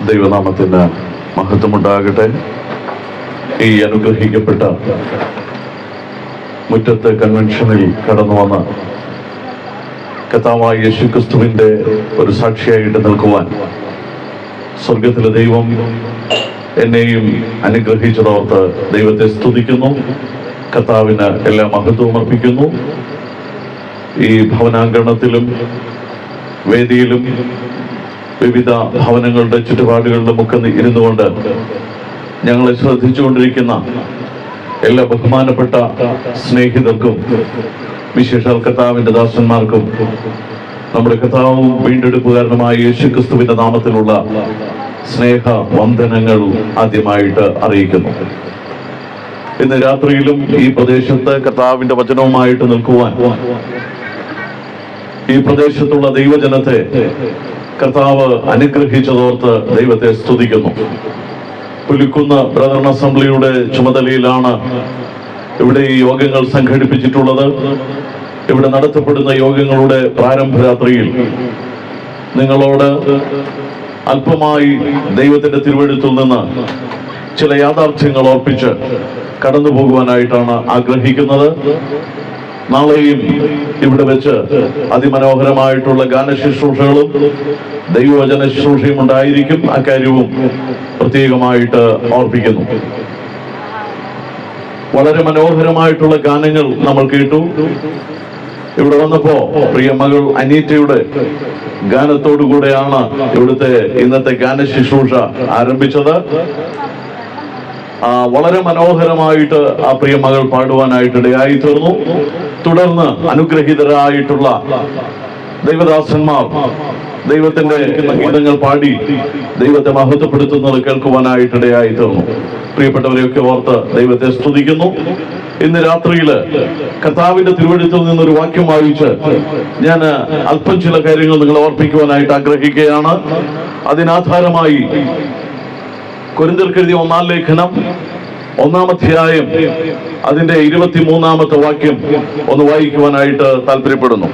ദൈവനാമത്തിന് മഹത്വമുണ്ടാകട്ടെ. ഈ അനുഗ്രഹിക്കപ്പെട്ട മുറ്റത്ത് കൺവെൻഷനിൽ കടന്നു വന്ന കർത്താവായ യേശുക്രിസ്തുവിന്റെ ഒരു സാക്ഷിയായിട്ട് നിൽക്കുവാൻ സ്വർഗത്തിലെ ദൈവം എന്നെയും അനുഗ്രഹിച്ചതോർത്ത് ദൈവത്തെ സ്തുതിക്കുന്നു. കർത്താവിന് എല്ലാ മഹത്വവും അർപ്പിക്കുന്നു. ഈ ഭവനാങ്കണത്തിലും വേദിയിലും വിവിധ ഭവനങ്ങളുടെ ചുറ്റുപാടുകളിലുമൊക്കെ ഇരുന്നുകൊണ്ട് ഞങ്ങളെ ശ്രദ്ധിച്ചുകൊണ്ടിരിക്കുന്ന എല്ലാ ബഹുമാനപ്പെട്ട സ്നേഹിതർക്കും വിശേഷാൽ കർത്താവിന്റെ ദാസന്മാർക്കും നമ്മുടെ കർത്താവും വീണ്ടെടുപ്പുകാരനുമായ യേശുക്രിസ്തുവിന്റെ നാമത്തിലുള്ള സ്നേഹ വന്ദനങ്ങൾ ആദ്യമായിട്ട് അറിയിക്കുന്നു. ഇന്ന് രാത്രിയിലും ഈ പ്രദേശത്ത് കർത്താവിന്റെ വചനവുമായിട്ട് നിൽക്കുവാൻ ഈ പ്രദേശത്തുള്ള ദൈവജനത്തെ കർത്താവ് അനുഗ്രഹിച്ചതോർത്ത് ദൈവത്തെ സ്തുതിക്കുന്നു. പുലിക്കുന്ന് ബ്രദർ അസംബ്ലിയുടെ ചുമതലയിലാണ് ഇവിടെ ഈ യോഗങ്ങൾ സംഘടിപ്പിച്ചിട്ടുള്ളത്. ഇവിടെ നടത്തപ്പെടുന്ന യോഗങ്ങളുടെ പ്രാരംഭ രാത്രിയിൽ നിങ്ങളോട് അല്പമായി ദൈവത്തിന്റെ തിരുവെഴുത്തിൽ നിന്ന് ചില യാഥാർത്ഥ്യങ്ങൾ ഓർപ്പിച്ച് കടന്നു പോകുവാനായിട്ടാണ് ആഗ്രഹിക്കുന്നത്. നാളെയും ഇവിടെ വെച്ച് അതിമനോഹരമായിട്ടുള്ള ഗാനശുശ്രൂഷകളും ദൈവവചന ശുശ്രൂഷയും ഉണ്ടായിരിക്കും. അക്കാര്യവും പ്രത്യേകമായിട്ട് ഓർപ്പിക്കുന്നു. വളരെ മനോഹരമായിട്ടുള്ള ഗാനങ്ങൾ നമ്മൾ കേട്ടു. ഇവിടെ വന്നപ്പോ പ്രിയ മകൾ അനീറ്റയുടെ ഗാനത്തോടുകൂടെയാണ് ഇവിടുത്തെ ഇന്നത്തെ ഗാനശുശ്രൂഷ ആരംഭിച്ചത്. വളരെ മനോഹരമായിട്ട് ആ പ്രിയ മകൾ പാടുവാനായിട്ട് ഇടയായി തീർന്നു. തുടർന്ന് അനുഗ്രഹീതരായിട്ടുള്ള ദൈവദാസന്മാർ ദൈവത്തിന്റെ ഗീതങ്ങൾ പാടി ദൈവത്തെ മഹത്വപ്പെടുത്തുന്നത് കേൾക്കുവാനായിട്ട് ഇടയായി തീർന്നു. പ്രിയപ്പെട്ടവരെയൊക്കെ ഓർത്ത് ദൈവത്തെ സ്തുതിക്കുന്നു. ഇന്ന് രാത്രിയില് കർത്താവിന്റെ തിരുവെഴുത്തിൽ നിന്നൊരു വാക്യം വായിച്ച് ഞാൻ അല്പം ചില കാര്യങ്ങൾ നിങ്ങളെ ഓർപ്പിക്കുവാനായിട്ട് ആഗ്രഹിക്കുകയാണ്. അതിനാധാരമായി കൊരിന്ത്യർക്കെഴുതിയ 1-ാം ലേഖനം 1-ാം അധ്യായം അതിന്റെ 23-ാമത്തെ വാക്യം ഒന്ന് വായിക്കുവാനായിട്ട് താല്പര്യപ്പെടുന്നു.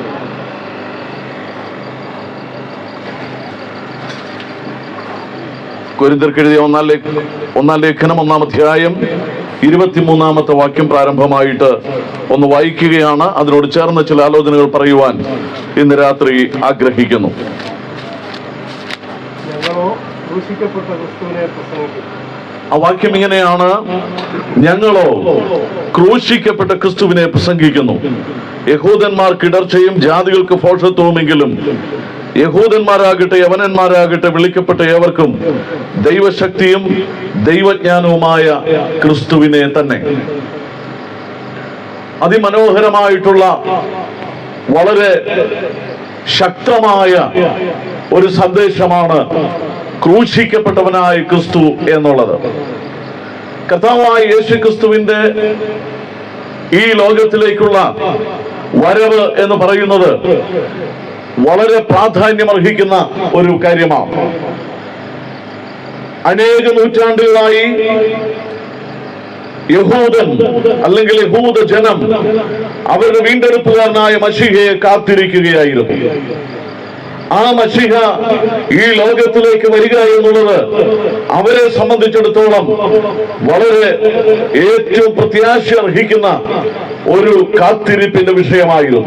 കൊരിന്ത്യർക്കെഴുതിയ 1-ാം ലേഖനം 1-ാം അധ്യായം 23-ാമത്തെ വാക്യം പ്രാരംഭമായിട്ട് ഒന്ന് വായിക്കുകയാണ്. അതിനോട് ചേർന്ന് ചില ആലോചനകൾ പറയുവാൻ ഇന്ന് രാത്രി ആഗ്രഹിക്കുന്നു. ആ വാക്യം ഇങ്ങനെയാണ്: ഞങ്ങളോ ക്രൂശിക്കപ്പെട്ട ക്രിസ്തുവിനെ പ്രസംഗിക്കുന്നു. യഹൂദന്മാർക്ക് ഇടർച്ചയും ജാതികൾക്ക് ഭോഷത്വവുമെങ്കിലും യഹൂദന്മാരാകട്ടെ യവനന്മാരാകട്ടെ വിളിക്കപ്പെട്ട ഏവർക്കും ദൈവശക്തിയും ദൈവജ്ഞാനവുമായ ക്രിസ്തുവിനെ തന്നെ. അതിമനോഹരമായിട്ടുള്ള വളരെ ശക്തമായ ഒരു സന്ദേശമാണ് ക്രൂശിക്കപ്പെട്ടവനായ ക്രിസ്തു എന്നുള്ളത്. കർത്താവായ യേശു ക്രിസ്തുവിന്റെ ഈ ലോകത്തിലേക്കുള്ള വരവ് എന്ന് പറയുന്നത് വളരെ പ്രാധാന്യമർഹിക്കുന്ന ഒരു കാര്യമാണ്. അനേക നൂറ്റാണ്ടുകളായി യഹൂദൻ അല്ലെങ്കിൽ യഹൂദ ജനം അവരുടെ വീണ്ടെടുപ്പുകാരനായ മശീഹയെ കാത്തിരിക്കുകയായിരുന്നു. ആ മശീഹ ഈ ലോകത്തിലേക്ക് വരിക എന്നുള്ളത് അവരെ സംബന്ധിച്ചിടത്തോളം വളരെ ഏറ്റവും പ്രത്യാശ അർഹിക്കുന്ന ഒരു കാത്തിരിപ്പിന്റെ വിഷയമായിരുന്നു.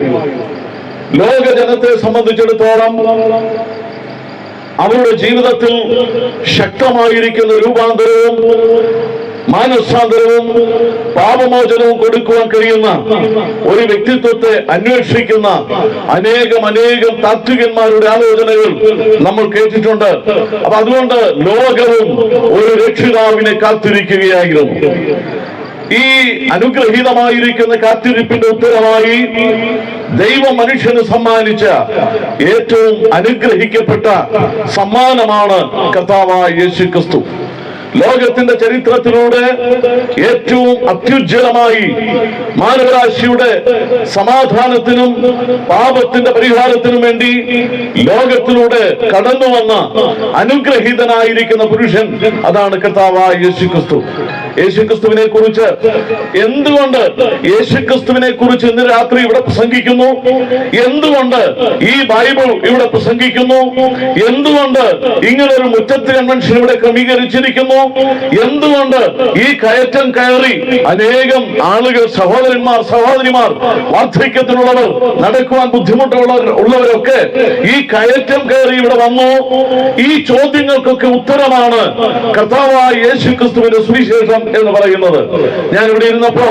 ലോക ജനത്തെ സംബന്ധിച്ചിടത്തോളം അവരുടെ ജീവിതത്തിൽ ശക്തമായിരിക്കുന്ന രൂപാന്തരവും മാനസാന്തരവും പാപമോചനവും കൊടുക്കുവാൻ കഴിയുന്ന ഒരു വ്യക്തിത്വത്തെ അന്വേഷിക്കുന്ന അനേകം താത്വികന്മാരുടെ ആലോചനകൾ നമ്മൾ കേട്ടിട്ടുണ്ട്. അപ്പൊ അതുകൊണ്ട് ലോകവും ഒരു രക്ഷിതാവിനെ കാത്തിരിക്കുകയായിരുന്നു. ഈ അനുഗ്രഹീതമായിരിക്കുന്ന കാത്തിരിപ്പിന്റെ ഉത്തരമായി ദൈവം മനുഷ്യന് സമ്മാനിച്ച ഏറ്റവും അനുഗ്രഹിക്കപ്പെട്ട സമ്മാനമാണ് കർത്താവായ യേശു ക്രിസ്തു. ലോകത്തിന്റെ ചരിത്രത്തിലൂടെ ഏറ്റവും അത്യുജ്വലമായി മാനവരാശിയുടെ സമാധാനത്തിനും പാപത്തിന്റെ പരിഹാരത്തിനും വേണ്ടി ലോകത്തിലൂടെ കടന്നു വന്ന അനുഗ്രഹീതനായിരിക്കുന്ന പുരുഷൻ, അതാണ് കർത്താവായ യേശു ക്രിസ്തു. യേശുക്രിസ്തുവിനെ കുറിച്ച് എന്തുകൊണ്ട് യേശുക്രിസ്തുവിനെ കുറിച്ച് ഇന്ന് രാത്രി ഇവിടെ പ്രസംഗിക്കുന്നു? എന്തുകൊണ്ട് ഈ ബൈബിൾ ഇവിടെ പ്രസംഗിക്കുന്നു? എന്തുകൊണ്ട് ഇങ്ങനെ ഒരു മുറ്റത്ത് കൺവെൻഷൻ ഇവിടെ ക്രമീകരിച്ചിരിക്കുന്നു? എന്തുകൊണ്ട് ഈ കയറ്റം കയറി അനേകം ആളുകൾ, സഹോദരന്മാർ, സഹോദരിമാർ, വാർദ്ധക്യത്തിലുള്ളവർ, നടക്കുവാൻ ബുദ്ധിമുട്ടുള്ളവരൊക്കെ ഈ കയറ്റം കയറി ഇവിടെ വന്നു? ഈ ചോദ്യങ്ങൾക്കൊക്കെ ഉത്തരമാണ് കർത്താവായ യേശുക്രിസ്തുവിന്റെ സുവിശേഷം എന്ന് പറയുന്നത്. ഞാൻ ഇവിടെ ഇരുന്നപ്പോ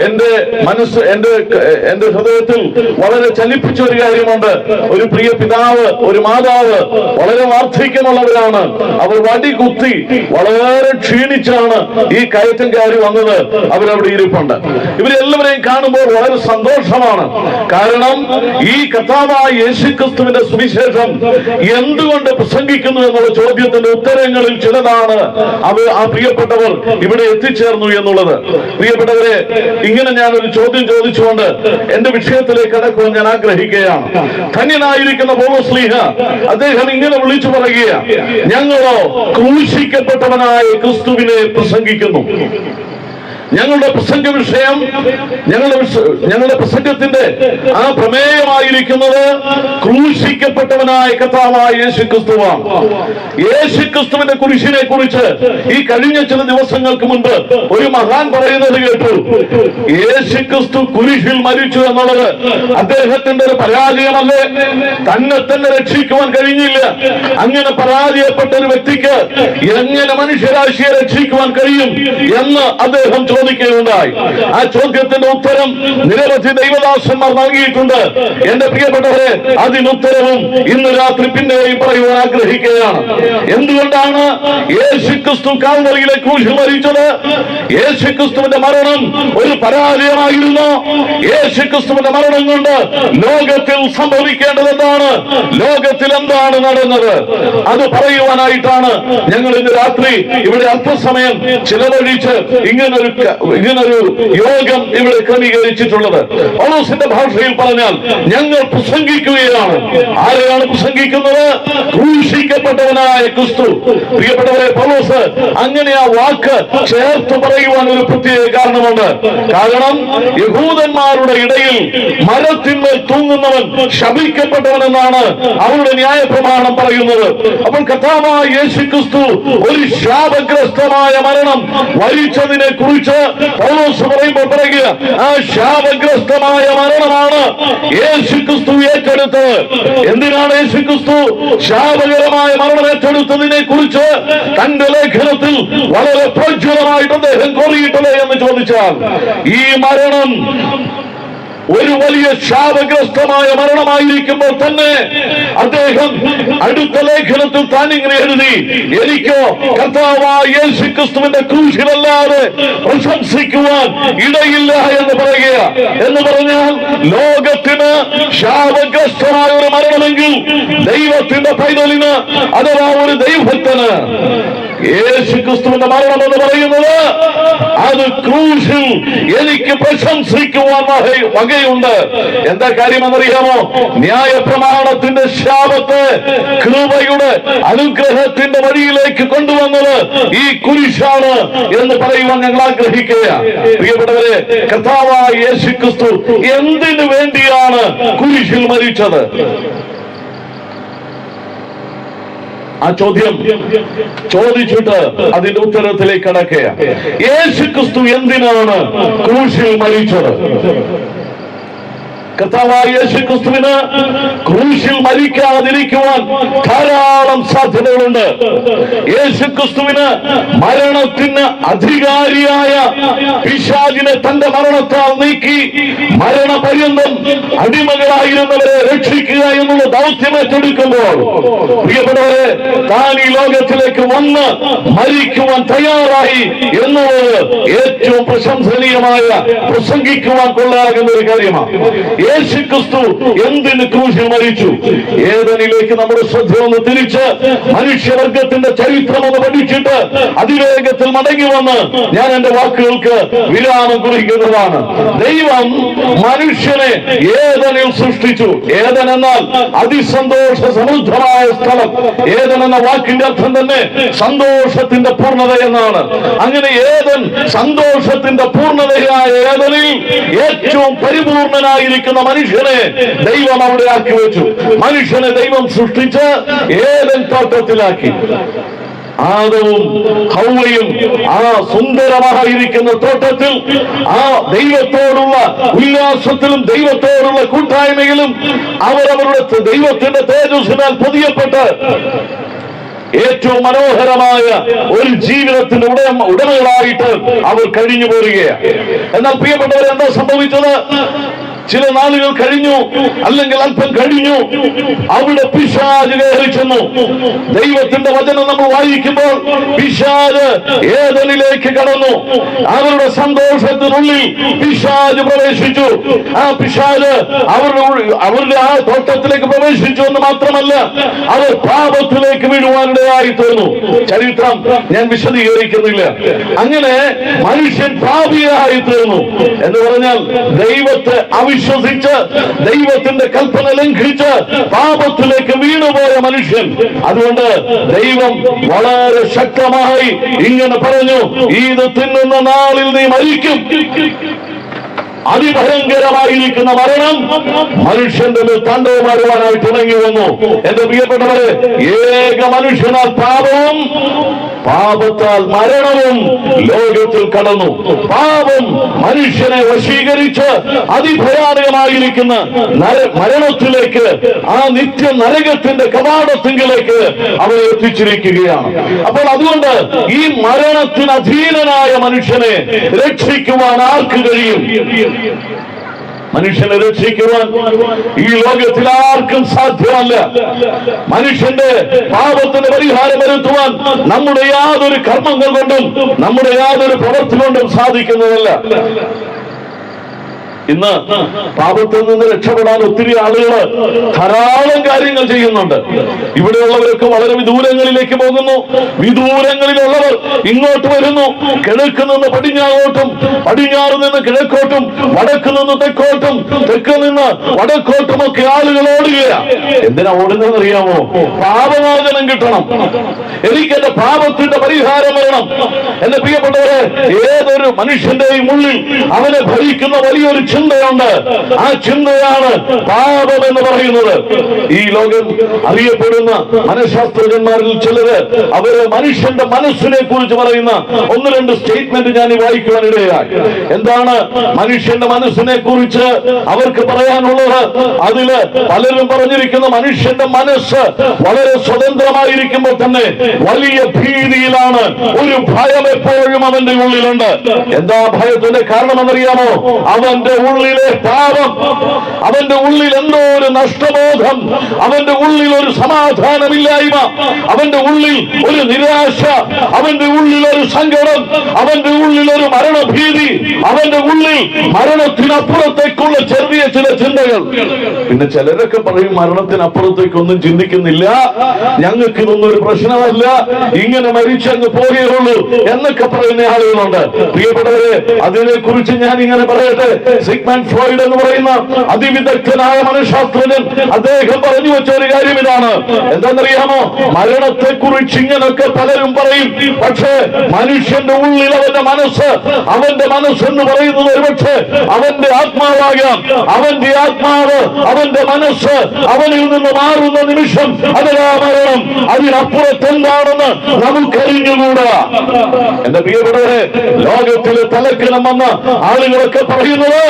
എന്റെ മനസ്സ്, എന്റെ ഹൃദയത്തിൽ വളരെ ചലിപ്പിച്ച ഒരു കാര്യമുണ്ട്. ഒരു പ്രിയ പിതാവ്, ഒരു മാതാവ്, വളരെ വാർദ്ധക്യമുള്ളവരാണ്. അവർ വടികുത്തി വളരെ ക്ഷീണിച്ചാണ് ഈ കയറ്റം കയറി വന്നത്. അവരവിടെ ഇരിപ്പുണ്ട്. ഇവരെല്ലാവരെയും കാണുമ്പോൾ വളരെ സന്തോഷമാണ്. കാരണം ഈ കർത്താവായ യേശുക്രിസ്തുവിന്റെ സുവിശേഷം എന്തുകൊണ്ട് പ്രസംഗിക്കുന്നു എന്നുള്ള ചോദ്യത്തിന്റെ ഉത്തരങ്ങളിൽ ചിലതാണ് ആ പ്രിയപ്പെട്ടവർ ഇവിടെ എത്തിച്ചേർന്നു എന്നുള്ളത്. പ്രിയപ്പെട്ടവരെ, ഇങ്ങനെ ഞാൻ ഒരു ചോദ്യം ചോദിച്ചുകൊണ്ട് എന്റെ വിഷയത്തിലേക്ക് കടക്കുവാൻ ഞാൻ ആഗ്രഹിക്കുകയാണ്. ധന്യനായിരിക്കുന്ന പൗലോസ്ലീഹ അദ്ദേഹം ഇങ്ങനെ വിളിച്ചു പറയുകയാണ്, ഞങ്ങളോ ക്രൂശിക്കപ്പെട്ടവനായ ക്രിസ്തുവിനെ പ്രസംഗിക്കുന്നു. ഞങ്ങളുടെ പ്രസംഗ വിഷയം, ഞങ്ങളുടെ പ്രസംഗത്തിന്റെ ആ പ്രമേയമായിരിക്കുന്നത് ക്രൂശിക്കപ്പെട്ടവനായ കർത്താവായ യേശുക്രിസ്തുവാണ്. യേശുക്രിസ്തുവിന്റെ കുരിശിനെ കുറിച്ച് ഈ കഴിഞ്ഞ ചില ദിവസങ്ങൾക്ക് മുൻപ് ഒരു മഹാൻ പറയുന്നത് കേട്ടു. യേശുക്രിസ്തു കുരിശിൽ മരിച്ചു എന്നുള്ളത് അദ്ദേഹത്തിന്റെ ഒരു പരാജയമല്ലേ? തന്നെ തന്നെ രക്ഷിക്കുവാൻ കഴിഞ്ഞില്ല. അങ്ങനെ പരാജയപ്പെട്ട ഒരു വ്യക്തിക്ക് എങ്ങനെ മനുഷ്യരാശിയെ രക്ഷിക്കുവാൻ കഴിയും എന്ന് അദ്ദേഹം ചോദിക്കുകയുണ്ടായി. ആ ചോദ്യത്തിന്റെ ഉത്തരം നിരവധി ദൈവദാസന്മാർ നൽകിയിട്ടുണ്ട്. എന്റെ പ്രിയപ്പെട്ടവരെ, അതിനുത്തരവും ഇന്ന് രാത്രി പിന്നെയും പറയുവാൻ ആഗ്രഹിക്കുകയാണ്. എന്തുകൊണ്ടാണ് യേശുക്രിസ്തു കാൽവറിയിലെ ക്രൂശിൽ മരിച്ചത്? യേശുക്രിസ്തുവിന്റെ മരണം ഒരു പരാജയമായിരുന്നു. യേശുക്രിസ്തുവിന്റെ മരണം കൊണ്ട് ലോകത്തിൽ സംഭവിക്കേണ്ടത് എന്താണ്? ലോകത്തിൽ എന്താണ് നടന്നത്? അത് പറയുവാനായിട്ടാണ് ഞങ്ങൾ ഇന്ന് രാത്രി ഇവിടെ അല്പസമയം ചിലവഴിച്ച് ഇങ്ങനൊരു യോഗം ഇവിടെ ക്രമീകരിച്ചിട്ടുള്ളത്. പൗലോസിന്റെ ഭാഷയിൽ പറഞ്ഞാൽ ഞങ്ങൾ പ്രസംഗിക്കുകയാണ്. ആരെയാണ് പ്രസംഗിക്കുന്നത്? ക്രൂശിക്കപ്പെട്ടവനായ ക്രിസ്തു. പ്രിയപ്പെട്ടവരെ, പൗലോസ് അങ്ങനെ ആ വാക്ക് ചേർത്ത് പറയുവാൻ ഒരു പ്രത്യേക കാരണമുണ്ട്. കാരണം യഹൂദന്മാരുടെ ഇടയിൽ മരത്തിന്മേൽ തൂങ്ങുന്നവൻ ശപിക്കപ്പെട്ടവനെന്നാണ് അവരുടെ ന്യായപ്രമാണം പറയുന്നത്. അപ്പോൾ കർത്താവായ യേശുക്രിസ്തു ഒരു ശാപഗ്രസ്തമായ മരണം വരിച്ചതിനെ കുറിച്ച് പൗലോസ് പറയുമ്പോൾ പറയുക, ആ ശാപഗ്രസ്തമായ മരണമാണ് യേശുക്രിസ്തു ഏറ്റെടുത്തത്. എന്തിനാണ് യേശുക്രിസ്തു ശാപകരമായ മരണം ഏറ്റെടുത്തതിനെ കുറിച്ച് തന്റെ ലേഖനത്തിൽ വളരെ പ്രജ്വലമായിട്ട് അദ്ദേഹം കോറിയിട്ടത് എന്ന് ചോദിച്ചാൽ, ഈ മരണം ഒരു വലിയ ശാപഗ്രസ്തമായ മരണമായിരിക്കുമ്പോൾ തന്നെ അദ്ദേഹം അടുത്ത ലേഖനത്തിൽ താൻ ഇങ്ങനെ എഴുതി, എനിക്കോ കർത്താവായ യേശുക്രിസ്തുവിന്റെ ക്രൂശിലല്ലാതെ പ്രശംസിക്കുവാൻ ഇടയില്ല എന്ന് പറയുക. എന്ന് പറഞ്ഞാൽ ലോകത്തിന് ശാപഗ്രസ്തമായ ഒരു മരണമെങ്കിൽ ദൈവത്തിന്റെ പൈതലിന് അഥവാ ഒരു ദൈവഭക്തന് യേശുക്രിസ്തുവിന്റെ മരണം എന്ന് പറയുന്നത് അത് ക്രൂശിൽ എനിക്ക് പ്രശംസിക്കുവാൻ വകയുണ്ട്. എന്താ കാര്യമെന്നറിയാമോ? ന്യായപ്രമാണത്തിന്റെ ശാപത്തെ കൃപയുടെ അനുഗ്രഹത്തിന്റെ വഴിയിലേക്ക് കൊണ്ടുവന്നത് ഈ കുരിശാണ് എന്ന് പറയുവാൻ ഞങ്ങൾ ആഗ്രഹിക്കുക. പ്രിയപ്പെട്ടവരെ, കർത്താവായ യേശുക്രിസ്തു എന്തിനു വേണ്ടിയാണ് കുരിശിൽ മരിച്ചത്? ആ ചോദ്യം ചോദിച്ചിട്ട് അതിന്റെ ഉത്തരത്തിലേക്ക് കടക്കുക. യേശുക്രിസ്തു എന്തിനാണ് ക്രൂശിൽ മരിച്ചത്? കർത്താവായ യേശുക്രിസ്തുവിന് ക്രൂശിൽ മരിക്കാതിരിക്കുവാൻ ധാരാളം സാധ്യതകളുണ്ട്. യേശുക്രിസ്തുവിന് മരണത്തിന് അധികാരിയായ പിശാചിനെ തന്റെ മരണത്താൽ നീക്കി മരണപര്യന്തം അടിമകളായിരുന്നവരെ രക്ഷിക്കുക എന്നുള്ള ദൗത്യം ഏറ്റെടുക്കുമ്പോൾ, പ്രിയപ്പെട്ടവരെ, താൻ ഈ ലോകത്തിലേക്ക് വന്ന് മരിക്കുവാൻ തയ്യാറായി എന്നുള്ളത് ഏറ്റവും പ്രശംസനീയമായ, പ്രസംഗിക്കുവാൻ കൊള്ളാകുന്ന ഒരു കാര്യമാണ്. യേശുക്രിസ്തു എന്തിന് ക്രൂശിൽ മരിച്ചു? ഏദനിലേക്ക് നമ്മുടെ ശ്രദ്ധ ഒന്ന് തിരിച്ച് മനുഷ്യവർഗത്തിന്റെ ചരിത്രം ഒന്ന് പഠിച്ചിട്ട് അതിവേഗത്തിൽ മടങ്ങി വന്ന് ഞാൻ എന്റെ വാക്കുകൾക്ക് വിരാമം കുറിക്കുന്നതാണ്. ദൈവം മനുഷ്യനെ ഏദനിൽ സൃഷ്ടിച്ചു. ഏദൻ എന്നാൽ അതിസന്തോഷ സമൃദ്ധമായ സ്ഥലം. ഏദൻ എന്ന വാക്കിന്റെ അർത്ഥം തന്നെ സന്തോഷത്തിന്റെ പൂർണ്ണത എന്നാണ്. അങ്ങനെ ഏദൻ സന്തോഷത്തിന്റെ പൂർണ്ണതയായ ഏദനിൽ ഏറ്റവും പരിപൂർണനായിരിക്കുന്ന മനുഷ്യനെ ദൈവം അവിടെ ആക്കി വെച്ചു. മനുഷ്യനെ ദൈവം സൃഷ്ടിച്ച് ഏദൻ തോട്ടത്തിലാക്കി. ആദവും ഹൗവയും ആ സുന്ദരമായിരിക്കുന്ന തോട്ടത്തിൽ ആ ദൈവത്തോടുള്ള ഉല്ലാസത്തിലും ദൈവത്തോടുള്ള കൂട്ടായ്മയിലും അവരവരുടെ ദൈവത്തിന്റെ തേജസ്സിനാൽ പൊതിയപ്പെട്ട് ഏറ്റവും മനോഹരമായ ഒരു ജീവിതത്തിന്റെ ഉടമകളായിട്ട് അവർ കഴിഞ്ഞു പോരുകയാണ്. എന്നാൽ പ്രിയപ്പെട്ടവർ, എന്താ സംഭവിച്ചത്? ചില നാളുകൾ കഴിഞ്ഞു, അല്ലെങ്കിൽ അല്പം കഴിഞ്ഞു, അവിടെ പിശാച് കയറി ചെന്നു. ദൈവത്തിന്റെ വചനം നമ്മൾ വായിക്കുമ്പോൾ പിശാച് ഏദനിലേക്ക് കടന്നു. അവരുടെ സന്തോഷത്തിനുള്ളിൽ പിശാച് പ്രവേശിച്ചു. ആ പിശാച് അവരുടെ ആ തോട്ടത്തിലേക്ക് പ്രവേശിച്ചു എന്ന് മാത്രമല്ല, അവർ പാപത്തിലേക്ക് വീഴുവാനിടയായി തീർന്നു. ചരിത്രം ഞാൻ വിശദീകരിക്കുന്നില്ല. അങ്ങനെ മനുഷ്യൻ പാപിയായി തീർന്നു എന്ന് പറഞ്ഞാൽ ദൈവത്തെ വിശ്വസിച്ച് ദൈവത്തിന്റെ കൽപ്പന ലംഘിച്ച് പാപത്തിലേക്ക് വീണുപോയ മനുഷ്യൻ. അതുകൊണ്ട് ദൈവം വളരെ ശക്തമായി ഇങ്ങനെ പറഞ്ഞു, ഇത് തിന്നുന്ന നാളിൽ നീ മരിക്കും. അതിഭയങ്കരമായിരിക്കുന്ന മരണം മനുഷ്യന്റെ മേൽ താണ്ഡവമാടുവാനായിട്ട് ഇറങ്ങി വന്നു. എന്റെ പ്രിയപ്പെട്ടവരെ, ഏക മനുഷ്യനാൽ പാപവും പാപത്താൽ മരണവും ലോകത്തിൽ കടന്നു. പാപം മനുഷ്യനെ വശീകരിച്ച് അതിഭയാനകമായിരിക്കുന്ന മരണത്തിലേക്ക്, ആ നിത്യ നരകത്തിന്റെ കവാടത്തിങ്കിലേക്ക് അവരെ എത്തിച്ചിരിക്കുകയാണ്. അപ്പോൾ അതുകൊണ്ട് ഈ മരണത്തിന് അധീനനായ മനുഷ്യനെ രക്ഷിക്കുവാൻ ആർക്ക് കഴിയും? മനുഷ്യനെ രക്ഷിക്കുവാൻ ഈ ലോകത്തിൽ ആർക്കും സാധ്യമല്ല. മനുഷ്യന്റെ പാപത്തിന് പരിഹാരം വരുത്തുവാൻ നമ്മുടെ യാതൊരു കർമ്മങ്ങൾ കൊണ്ടും നമ്മുടെ യാതൊരു പ്രവൃത്തി കൊണ്ടും സാധിക്കുന്നതല്ല. ഇന്ന് പാപത്തിൽ നിന്ന് രക്ഷപ്പെടാൻ ഒത്തിരി ആളുകൾ ധാരാളം കാര്യങ്ങൾ ചെയ്യുന്നുണ്ട്. ഇവിടെയുള്ളവരൊക്കെ വളരെ വിദൂരങ്ങളിലേക്ക് പോകുന്നു. വിദൂരങ്ങളിലുള്ളവർ ഇങ്ങോട്ട് വരുന്നു. കിഴക്ക് നിന്ന് പടിഞ്ഞാറോട്ടും, പടിഞ്ഞാറ് നിന്ന് കിഴക്കോട്ടും, വടക്ക് നിന്ന് തെക്കോട്ടും, തെക്ക് നിന്ന് വടക്കോട്ടും ഒക്കെ ആളുകൾ ഓടുകയാണ്. എന്തിനാ ഓടുന്നതെന്ന് അറിയാമോ? പാപമോചനം കിട്ടണം. എനിക്ക് എന്റെ പാപത്തിന്റെ പരിഹാരം വരണം. എന്റെ പ്രിയപ്പെട്ടവരെ, ഏതൊരു മനുഷ്യന്റെയും ഉള്ളിൽ അവനെ ഭരിക്കുന്ന വലിയൊരു ചിന്തയുണ്ട്. ആ ചിന്തയാണ് പാപം എന്ന് പറയുന്നത്. ഈ ലോകം അറിയപ്പെടുന്ന മനഃശാസ്ത്രജ്ഞന്മാരിൽ ചിലര് അവര് മനുഷ്യന്റെ മനസ്സിനെ കുറിച്ച് പറയുന്ന ഒന്ന് രണ്ട് സ്റ്റേറ്റ്മെന്റ് ഞാൻ വായിക്കുവാനിടയായി. എന്താണ് മനുഷ്യന്റെ മനസ്സിനെ കുറിച്ച് അവർക്ക് പറയാനുള്ളത്? അതില് പലരും പറഞ്ഞിരിക്കുന്ന മനുഷ്യന്റെ മനസ്സ് വളരെ സ്വതന്ത്രമായിരിക്കുമ്പോൾ തന്നെ വലിയ ഭീതിയിലാണ്. ഒരു ഭയം എപ്പോഴും അവന്റെ ഉള്ളിലുണ്ട്. എന്താ ഭയത്തിന്റെ കാരണമെന്നറിയാമോ? അവന്റെ ഉള്ളിലെ പാപം, അവന്റെ ഉള്ളിൽ എന്തോ ഒരു നഷ്ടബോധം, അവന്റെ ഉള്ളിൽ ഒരു സമാധാനമില്ലായ്മ, അവന്റെ ഉള്ളിൽ ഒരു നിരാശ, അവന്റെ ഉള്ളിൽ ഒരു സങ്കടം, അവന്റെ ഉള്ളിൽ ഒരു മരണഭീതി, അവന്റെ ഉള്ളിൽ മരണത്തിനപ്പുറത്തേക്കുള്ള ചെറിയ ചില ചിന്തകൾ. പിന്നെ ചിലരൊക്കെ പറയും മരണത്തിനപ്പുറത്തേക്കൊന്നും ചിന്തിക്കുന്നില്ല, ഞങ്ങൾക്ക് ഇതൊന്നും ഒരു പ്രശ്നമല്ല, ഇങ്ങനെ മരിച്ചങ്ങ് പോവുകയുള്ളൂ എന്നൊക്കെ പറയുന്ന ആളുകളുണ്ട്. പ്രിയപ്പെട്ടവരെ, അതിനെ കുറിച്ച് ഞാൻ ഇങ്ങനെ പറയട്ടെ. സിഗ്മണ്ട് ഫ്രോയിഡ് എന്ന് പറയുന്ന അതിവിദഗ്ധനായ മനഃശാസ്ത്രജ്ഞൻ അദ്ദേഹം പറഞ്ഞു വെച്ച ഒരു കാര്യം ഇതാണ്. എന്താണെന്നറിയാമോ? മരണത്തെ കുറിച്ച് ഇങ്ങനൊക്കെ പലരും പറയും. പക്ഷേ മനുഷ്യന്റെ ഉള്ളിൽ അവന്റെ മനസ്സെന്ന് പറയുന്നത് ഒരുപക്ഷെ അവന്റെ ആത്മാവാകാം. അവന്റെ ആത്മാവ്, അവന്റെ മനസ്സ് അവനിൽ നിന്ന് മാറുന്ന നിമിഷം അതാ മരണം. അതിനപ്പുറത്തെന്താണെന്ന് നമുക്കറിഞ്ഞുകൂടാ. എന്റെ പ്രിയപ്പെട്ടവരെ, ലോകത്തിലെ തലക്കനം വന്ന ആളുകളൊക്കെ പറയുന്നത്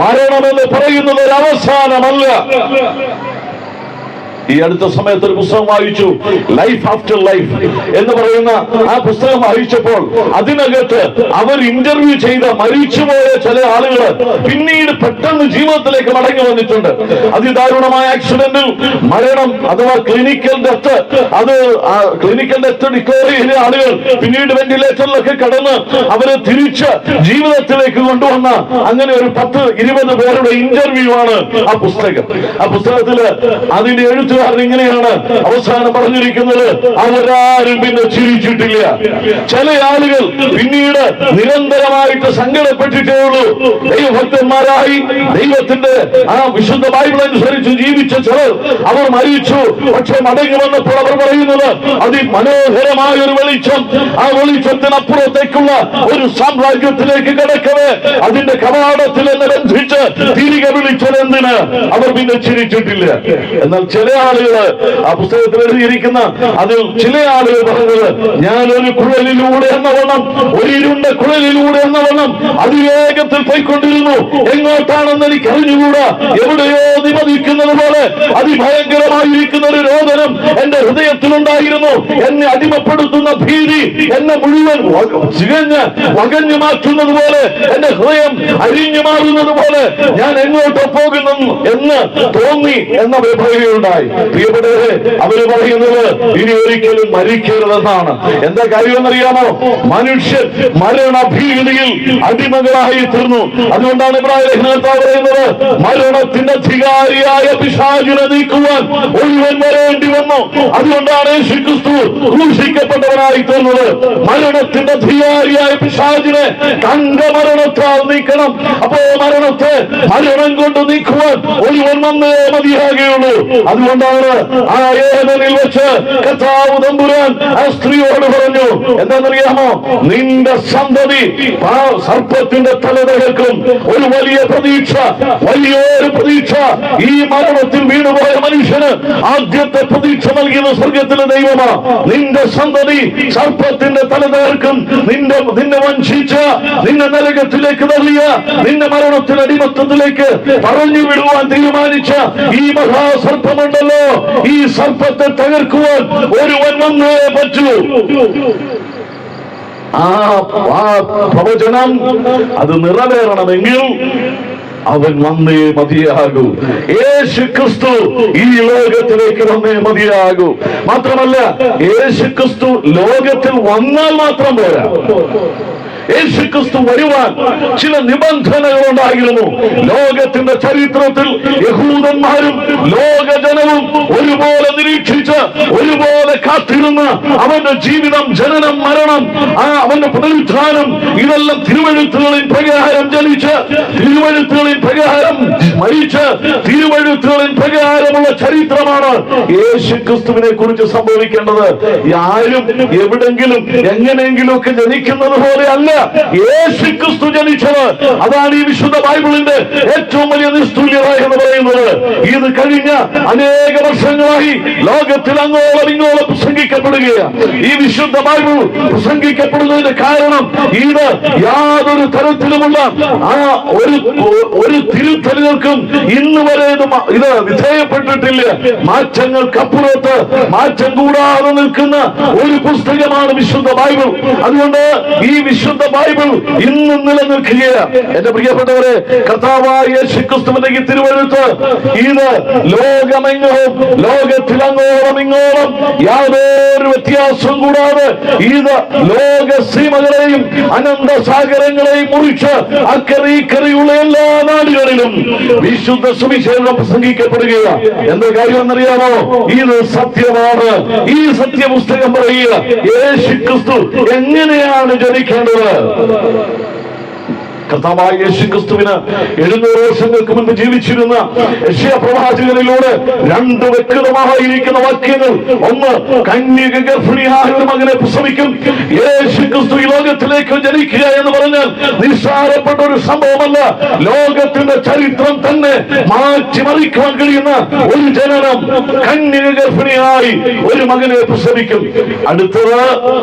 മരണമെന്ന് പറയുന്നത് ഒരു അവസാനമല്ല. ഈ അടുത്ത സമയത്ത് ഒരു പുസ്തകം വായിച്ചു, ലൈഫ് ആഫ്റ്റർ ലൈഫ് എന്ന് പറയുന്ന ആ പുസ്തകം വായിച്ചപ്പോൾ അതിനകത്ത് അവർ ഇന്റർവ്യൂ ചെയ്ത മരിച്ചുപോയ ചില ആളുകൾ പിന്നീട് പെട്ടെന്ന് ജീവിതത്തിലേക്ക് മടങ്ങി വന്നിട്ടുണ്ട്. അതിദാരുണമായ ആക്സിഡന്റിൽ മരണം അഥവാ ക്ലിനിക്കൽ ഡെത്ത്, അത് ക്ലിനിക്കൽ ഡെത്ത് ഡിക്ലെയർ ചെയ്ത ആളുകൾ പിന്നീട് വെന്റിലേറ്ററിലൊക്കെ കടന്ന് അവരെ തിരിച്ച് ജീവിതത്തിലേക്ക് കൊണ്ടുവന്ന അങ്ങനെ ഒരു 10-20 പേരുടെ ഇന്റർവ്യൂ ആണ് ആ പുസ്തകം. ആ പുസ്തകത്തില് അതിന്റെ എഴുത്തുകാരൻ ഇങ്ങനെയാണ് അവസാനം പറഞ്ഞിരിക്കുന്നത്, അവരാരും പിന്നെ ചിരിച്ചിട്ടില്ല. ചില ആളുകൾ പിന്നീട് നിരന്തരമായിട്ട് സങ്കടപ്പെട്ടിട്ടേ ഉള്ളൂ. ദൈവഭക്തന്മാരായി ദൈവത്തിന്റെ ആ വിശുദ്ധ ബൈബിൾ അനുസരിച്ച് ജീവിച്ച ചിലർ അവർ മരിച്ചു. പക്ഷെ മടങ്ങി വന്നപ്പോൾ അവർ പറയുന്നത് അതിമനോഹരമായ ഒരു വെളിച്ചം, ആ വെളിച്ചത്തിനപ്പുറത്തേക്കുള്ള ഒരു സാമ്രാജ്യത്തിലേക്ക് കിടക്കവേ അതിന്റെ കവാടത്തിൽ എന്നെ ബന്ധിച്ച് തിരികെ വിളിച്ചത് എന്തിന്? അവർ പിന്നെ ചിരിച്ചിട്ടില്ല. എന്നാൽ ചില ആളുകള് ആ പുസ്തകത്തിൽ എഴുതിയിരിക്കുന്ന അതിൽ ചില ആളുകൾ പറഞ്ഞത്, ഞാനൊരു കുഴലിലൂടെ എന്ന വണ്ണം, ഒരു ഇരുണ്ട കുഴലിലൂടെ എന്ന വണ്ണം അതിവേഗത്തിൽ പോയിക്കൊണ്ടിരുന്നു. എങ്ങോട്ടാണെന്ന് എനിക്ക് അറിഞ്ഞുകൂടാ. എവിടെയോ നിമതിക്കുന്നത് പോലെ അതിഭയങ്കരമായിരിക്കുന്ന ഒരു രോദനം എന്റെ ഹൃദയത്തിലുണ്ടായിരുന്നു. എന്നെ അടിമപ്പെടുത്തുന്ന ഭീതി എന്നെ മുഴുവൻ വകഞ്ഞു മാറ്റുന്നത് പോലെ, എന്റെ ഹൃദയം അരിഞ്ഞു മാറുന്നത് പോലെ ഞാൻ എങ്ങോട്ട് പോകുന്നു എന്ന് തോന്നി എന്ന് അവർ പറയുകയുണ്ടായി. പ്രിയപ്പെട്ടവരെ, അവര് പറയുന്നത് ഇനി ഒരിക്കലും മരിക്കരുതെന്നാണ്. എന്താ കാര്യമെന്നറിയാമോ? മനുഷ്യൻ മരണഭീതിയിൽ അടിമകളായി തീർന്നു. അതുകൊണ്ടാണ് ഇബ്രാഹിം ലേഖനത്തിൽ പറയുന്നത്, മരണത്തിന്റെ അധികാരിയായ പിശാചിനെ നീക്കുവാൻ ഒരുവൻ വരേണ്ടി വന്നു. അതുകൊണ്ടാണ് യേശുക്രിസ്തു ക്രൂശിക്കപ്പെട്ടവനായി തീർന്നത്. മരണത്തിന്റെ അധികാരിയായ പിശാചിനെ തന്റെ മരണത്താൽ നീക്കണം. അപ്പോ മരണത്തെ മരണം കൊണ്ട് നീക്കുവാൻ ഒരുവൻ വന്നേ മതിയാകുകയുള്ളൂ. അതുകൊണ്ടാണ് ആ ഏദനിൽ വെച്ച് കർത്താവ് തമ്പുരാൻ ആ സ്ത്രീയോട് പറഞ്ഞു, എന്താണെന്നറിയാമോ? നിന്റെ സന്തതി ആ സർപ്പത്തിന്റെ തല തകർക്കും. ഒരു വലിയ പ്രതീക്ഷ, വലിയൊരു പ്രതീക്ഷ. ഈ മരണത്തിൽ വീണുപോയ മനുഷ്യന് ആദ്യത്തെ പ്രതീക്ഷ നൽകിയത് സ്വർഗത്തിലെ ദൈവമാ. നിന്റെ സന്തതി സർപ്പത്തിന്റെ തല തകർക്കും. നിന്നെ വഞ്ചിച്ച, നിന്നെ നരകത്തിലേക്ക് തള്ളിയ, നിന്നെ മരണത്തിന് അടിമത്തത്തിലേക്ക് പറഞ്ഞു വിടുവാൻ തീരുമാനിച്ച ഈ മഹാസർപ്പമുണ്ടല്ലോ, ഈ സർപ്പത്തെ തകർക്കുവാൻ ഒരുവൻ വന്നേ പറ്റൂ. ആ പ്രവചനം അത് നിറവേറണമെങ്കിൽ അവൻ വന്നേ മതിയാകൂ. യേശു ക്രിസ്തു ഈ ലോകത്തിലേക്ക് വന്നേ മതിയാകൂ. മാത്രമല്ല, യേശു ക്രിസ്തു ലോകത്തിൽ വന്നാൽ മാത്രം പോരാ, യേശുക്രിസ്തു വരുവാൻ ചില നിബന്ധനകൾ ഉണ്ടായിരുന്നു. ലോകത്തിന്റെ ചരിത്രത്തിൽ യഹൂദന്മാരും ലോകജനവും ഒരുപോലെ നിരീക്ഷിച്ച് ഒരുപോലെ കാത്തിരുന്ന് അവന്റെ ജീവിതം, ജനനം, മരണം, അവന്റെ പുനരുത്ഥാനം, ഇതെല്ലാം തിരുവെഴുത്തുകളിൻ പ്രകാരം ജനിച്ച്, തിരുവെഴുത്തുകളിൻ പ്രകാരം മരിച്ച്, തിരുവെഴുത്തുകളിൻ പ്രകാരമുള്ള ചരിത്രമാണ് യേശുക്രിസ്തുവിനെ കുറിച്ച് സംഭവിക്കേണ്ടത്. ആരും എവിടെങ്കിലും എങ്ങനെയെങ്കിലും ഒക്കെ ജനിക്കുന്നത് പോലെ അല്ല യേശുക്രിസ്തു ജനിച്ചത്. അതാണ് ഈ വിശുദ്ധ ബൈബിളിന്റെ ഏറ്റവും വലിയ നിസ്തുല്യത എന്ന് പറയുന്നത്. ഇത് കഴിഞ്ഞ അനേക വർഷങ്ങളായി ലോകത്തിൽ അങ്ങോളം ഇങ്ങോളം പ്രസംഗിക്കപ്പെടുകയാണ്. ഈ വിശുദ്ധ ബൈബിൾ പ്രസംഗിക്കപ്പെടുന്നതിന്റെ കാരണം ഇത് യാതൊരു തരത്തിലുമുള്ള ഒരു തിരുത്തലുകൾക്കും ഇന്ന് വരെ ഇത് വിധേയപ്പെട്ടിട്ടില്ല. മാറ്റങ്ങൾക്കപ്പുറത്ത് മാറ്റം കൂടാതെ നിൽക്കുന്ന ഒരു പുസ്തകമാണ് വിശുദ്ധ ബൈബിൾ. അതുകൊണ്ട് ഈ വിശുദ്ധ ബൈബിൾ ഇന്നും നിലനിൽക്കുകയാണ്. എന്റെ പ്രിയപ്പെട്ടവരെ, കർത്താവായ യേശുക്രിസ്തുവിന്റെ ഈ തിരുവെഴുത്ത് ഇത് ലോകമെങ്ങോളം, ലോകത്തിൽ അങ്ങോളം ഇങ്ങോളം യാതൊരു വ്യത്യാസം കൂടാതെ ഇത് ലോക സീമകളെയും അനന്തസാഗരങ്ങളെയും മുറിച്ച് അക്കറിയുള്ള എല്ലാ നാടുകളിലും വിശുദ്ധ സുവിശേഷം പ്രസംഗിക്കപ്പെടുകയാണ്. എന്താ കാര്യമെന്നറിയാമോ? ഇത് സത്യമാണ്. ഈ സത്യപുസ്തകം പറയുക യേശുക്രിസ്തു എങ്ങനെയാണ് ജനിക്കേണ്ടത്. കർത്താവായ യേശുക്രിസ്തുവിന് 700 വർഷങ്ങൾക്ക് മുൻപ് ജീവിച്ചിരുന്ന യെശയ്യാ പ്രവാചകനിലൂടെ 2 വ്യക്തമായിരിക്കുന്ന വാക്യങ്ങൾ. ഒന്ന്, കന്യക ഗർഭിണിയായ ഒരു മകനെ പ്രസവിക്കും. യേശുക്രിസ്തു ഈ ലോകത്തിലേക്ക് ജനിക്കുക എന്ന് പറഞ്ഞാൽ നിസ്സാരപ്പെട്ട ഒരു സംഭവമല്ല. ലോകത്തിന്റെ ചരിത്രം തന്നെ മാറ്റിമറിക്കുവാൻ കഴിയുന്ന ഒരു ജനനം. കന്യക ഗർഭിണിയായി ഒരു മകനെ പ്രസവിക്കും. അടുത്തത്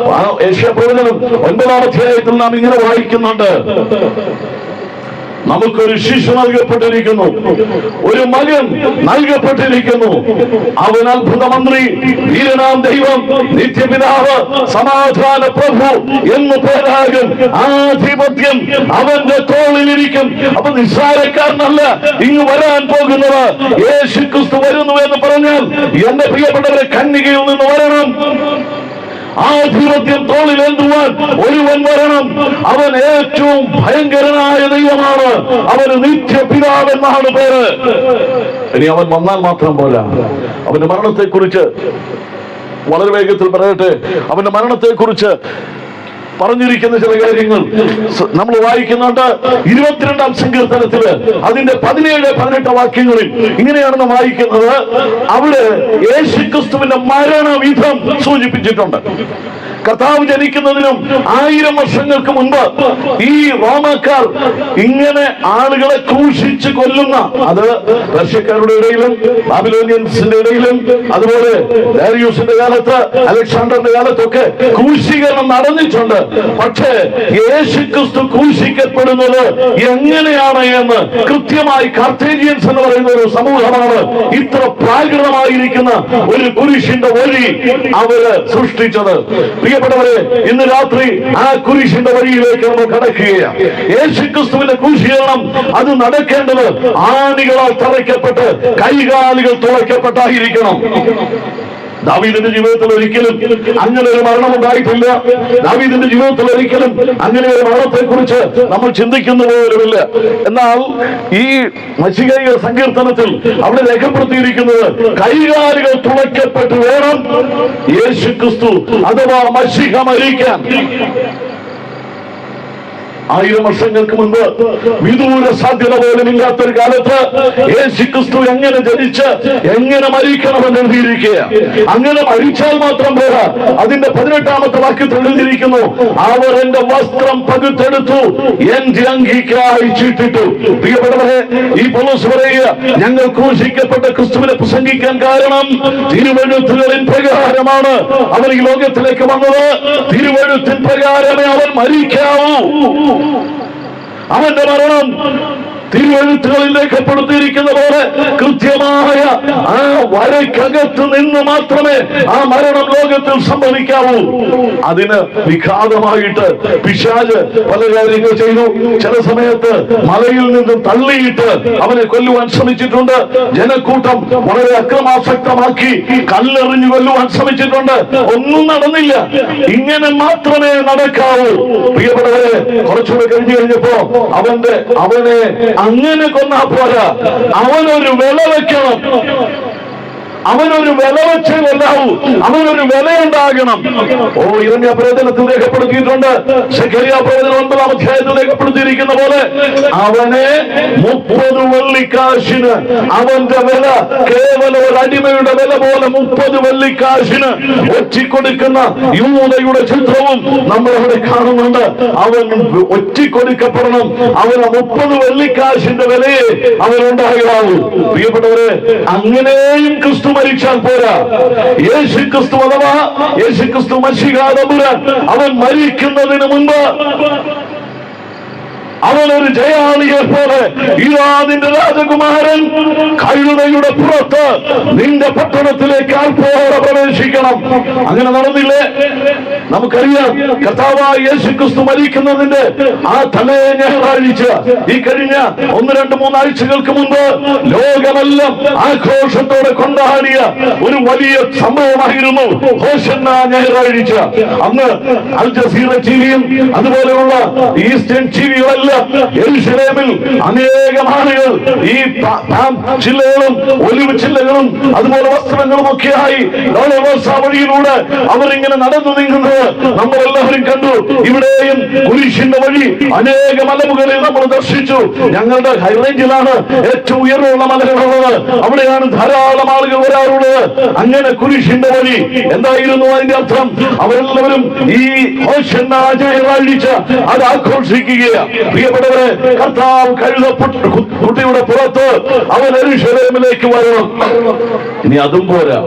യെശയ്യാ പ്രവചനം 9-ാം അധ്യായത്തിൽ നാം ഇങ്ങനെ വായിക്കുന്നുണ്ട്, നമുക്കൊരു ശിശു നൽകപ്പെട്ടിരിക്കുന്നു, ഒരു മകൻ നൽകപ്പെട്ടിരിക്കുന്നു. അവൻ അത്ഭുത മന്ത്രി, വീരനാം ദൈവം, നിത്യപിതാവ്, സമാധാന പ്രഭു എന്ന് പേരാകും. ആധിപത്യം അവന്റെ തോളിലിരിക്കും. അപ്പൊ നിസ്സാരക്കാരനല്ല ഇങ്ങ് വരാൻ പോകുന്നത്. യേശുക്രിസ്തു വരുന്നു എന്ന് പറഞ്ഞാൽ എന്റെ പ്രിയപ്പെട്ടവരെ കന്യകയിൽ നിന്ന് വരണം. ആധിപത്യം തോളിലേന്തുവാൻ ഒരുവൻ വരണം. അവൻ ഏറ്റവും ഭയങ്കരനായ ദൈവമാണ്. അവന് നിത്യപിതാവെന്നാണ് പേര്. ഇനി അവൻ വന്നാൽ മാത്രം പോരാ, അവന്റെ മരണത്തെ കുറിച്ച് വളരെ വേഗത്തിൽ പറയട്ടെ. അവന്റെ മരണത്തെ കുറിച്ച് പറഞ്ഞിരിക്കുന്ന ചില കാര്യങ്ങൾ നമ്മൾ വായിക്കുന്നുണ്ട്. 22-ാം സങ്കീർത്തനത്തില് അതിന്റെ 17-18 വാക്യങ്ങളിൽ ഇങ്ങനെയാണെന്ന് വായിക്കുന്നത്. അവിടെ യേശുക്രിസ്തുവിന്റെ മരണവിധം സൂചിപ്പിച്ചിട്ടുണ്ട്. കർത്താവ് ജനിക്കുന്നതിനും 1000 വർഷങ്ങൾക്ക് മുൻപ് ഈ റോമാക്കാർ ഇങ്ങനെ ആളുകളെ ക്രൂശിച്ച് കൊല്ലുന്ന, അത് റഷ്യക്കാരുടെ ഇടയിലും ബാബിലോണിയൻസിന്റെ ഇടയിലും അതുപോലെ ഡാരിയൂസിന്റെ കാലത്ത് അലക്സാണ്ടറിന്റെ കാലത്തൊക്കെ ക്രൂശീകരണം നടന്നിട്ടുണ്ട്. പക്ഷേ യേശുക്രിസ്തു ക്രൂശിക്കപ്പെടുന്നത് എങ്ങനെയാണ് എന്ന് കൃത്യമായി കാർത്തേജിയൻസ് എന്ന് പറയുന്ന ഒരു സമൂഹമാണ് ഇത്ര പ്രാകൃതമായിരിക്കുന്ന ഒരു കുരിശിന്റെ വഴി അവര് സൃഷ്ടിച്ചത്. പ്രിയപ്പെട്ടവരെ, ഇന്ന് രാത്രി ആ കുരിശിന്റെ വഴിയിലേക്ക് നമ്മൾ കടക്കുകയാണ്. യേശുക്രിസ്തുവിന്റെ ക്രൂശീകരണം അത് നടക്കേണ്ടത് ആണികളാൽ തറയ്ക്കപ്പെട്ട് കൈകാലുകൾ തുളയ്ക്കപ്പെട്ടായിരിക്കണം. ദാവീദിന്റെ ജീവിതത്തിൽ ഒരിക്കലും അങ്ങനെ ഒരു മരണം ഉണ്ടായിട്ടില്ല. ദാവീദിന്റെ ജീവിതത്തിൽ ഒരിക്കലും അങ്ങനെ ഒരു മരണത്തെ കുറിച്ച് നമ്മൾ ചിന്തിക്കുന്ന പോലുമില്ല. എന്നാൽ ഈ മശിഹയുടെ സങ്കീർത്തനത്തിൽ അവിടെ രേഖപ്പെടുത്തിയിരിക്കുന്നത് കൈകാലുകൾ തുളയ്ക്കപ്പെട്ട് വേണം യേശുക്രിസ്തു അഥവാ മശിഹ മരിക്കാൻ. 1000 വർഷങ്ങൾക്ക് മുൻപ് വിദൂര സാധ്യത പോലും ഇല്ലാത്തൊരു കാലത്ത് യേശുക്രിസ്തു എങ്ങനെ ജനിച്ച് എങ്ങനെ മരിക്കണമെന്ന് എഴുതിയിരിക്കുക. അങ്ങനെ മരിച്ചാൽ മാത്രം പോരാ, അതിന്റെ 18-ാമത്തെ വാക്യത്തിൽ എഴുതിയിരിക്കുന്നു, അവർ എന്റെ വസ്ത്രം പകുത്തെടുത്തു, എന്റെ അങ്കിക്കായി ചീട്ടിട്ടു. പ്രിയപ്പെട്ടവരെ, ഈ പൗലോസ് പറയുക, ഞങ്ങൾ ക്രൂശിക്കപ്പെട്ട ക്രിസ്തുവിനെ പ്രസംഗിക്കാൻ കാരണം തിരുവെഴുത്തുകളിൻ പ്രകാരമാണ് അവൻ ഈ ലോകത്തിലേക്ക് വന്നത്. തിരുവെഴുത്തിൻ പ്രകാരമേ അവൻ മരിക്കാവൂ. അവന്റെ മരണം തിരുവെഴുത്തുകളിൽ രേഖപ്പെടുത്തിയിരിക്കുന്ന പോലെ കൃത്യമായ ആ വരയ്ക്കകത്ത് നിന്ന് മാത്രമേ ആ മരണം ലോകത്തിൽ സംഭവിക്കാവൂ. അതിന് വിഘാതമായിട്ട് പിശാച് പല കാര്യങ്ങൾ ചെയ്തു. ചില സമയത്ത് മലയിൽ നിന്നും തള്ളിയിട്ട് അവനെ കൊല്ലുവാൻ ശ്രമിച്ചിട്ടുണ്ട്. ജനക്കൂട്ടം വളരെ അക്രമാസക്തമാക്കി കല്ലെറിഞ്ഞു കൊല്ലുവാൻ ശ്രമിച്ചിട്ടുണ്ട്. ഒന്നും നടന്നില്ല. ഇങ്ങനെ മാത്രമേ നടക്കാവൂ. പ്രിയപ്പെട്ടവരെ, കുറച്ചുകൂടെ കഴിഞ്ഞപ്പോ അവനെ അങ്ങനെ കൊന്നാ പോരാ, അവനൊരു വില വെക്കണം. അവനൊരു വില വെച്ചേ കൊല്ലാവൂ. അവനൊരു വിലയുണ്ടാകണം. യിരെമ്യാ പ്രവചനത്തിൽ രേഖപ്പെടുത്തിയിട്ടുണ്ട്. സെഖര്യാ പ്രവചനം 9-ാം അധ്യായത്തിൽ രേഖപ്പെടുത്തിയിരിക്കുന്ന പോലെ അവനെ 30 വെള്ളിക്കാശിന്, അവന്റെ വില കേവലം ഒരു അടിമയുടെ വില പോലെ 30 വെള്ളിക്കാശിന് ഒറ്റിക്കൊടുക്കുന്ന യൂദയുടെ ചിത്രവും നമ്മൾ അവിടെ കാണുന്നുണ്ട്. അവൻ ഒറ്റിക്കൊടുക്കപ്പെടണം. അവന് 30 വെള്ളിക്കാശിന്റെ വിലയെ അവനുണ്ടാകാവൂ. പ്രിയപ്പെട്ടവരെ, അങ്ങനെയും ക്രിസ്തു മരിച്ചാൽ പോരാ. യേശുക്രിസ്തു അഥവാ യേശുക്രിസ്തു മശിഹ തമ്പുരാൻ അവൻ മരിക്കുന്നതിന് മുൻപ് അവനൊരു ജയാളിയെ പോലെ, ഇതാ നിന്റെ രാജകുമാരൻ കഴുതയുടെ പുറത്ത് നിന്റെ പട്ടണത്തിലേക്ക് അല്പോടെ പ്രവേശിക്കണം. അങ്ങനെ നടന്നില്ലേ? നമുക്കറിയാം, കർത്താവായ യേശുക്രിസ്തു മരിക്കുന്നതിന്റെ ആ തലേ ഞായറാഴ്ച, ഈ കഴിഞ്ഞ 1-2-3 ആഴ്ചകൾക്ക് മുമ്പ് ലോകമെല്ലാം ആഘോഷത്തോടെ കൊണ്ടാടിയ ഒരു വലിയ സംഭവമായിരുന്നു ഹോശന്നാ ഞായറാഴ്ച. അന്ന് അൽ ജസീറ ടിവിയും അതുപോലെയുള്ള ഈസ്റ്റേൺ ടിവികളെല്ലാം യെരൂശലേമിൽ അനേകം ആളുകൾ ഈ ചില്ലകളും ഒലിവ് ചില്ലകളും അതുപോലെ വസ്ത്രങ്ങളും ഒക്കെയായി വഴിയിലൂടെ അവരിങ്ങനെ നടന്നു നീങ്ങുന്നത് നമ്മളെല്ലാവരും കണ്ടു. ഇവിടെയും കുരിശിന്റെ വഴി അനേക മലമുകളിൽ നമ്മൾ ദർശിച്ചു. ഞങ്ങളുടെ ഹൈറേഞ്ചിലാണ് ഏറ്റവും ഉയർന്നുള്ള മലകളുള്ളത്. അവിടെയാണ് ധാരാളം ആളുകൾ വരാറുള്ളത്. അങ്ങനെ കുരിശിന്റെ വഴി എന്തായിരുന്നു അതിന്റെ അർത്ഥം? അവരെല്ലാവരും ഈ ഞായറാഴ്ച അത് ആഘോഷിക്കുകയാണ്. പ്രിയപ്പെട്ടവരെ, കർത്താവ് കുട്ടിയുടെ പുറത്ത് അവൻ യെരൂശലേമിലേക്ക് വരണം. ഇനി അതും പോരാ,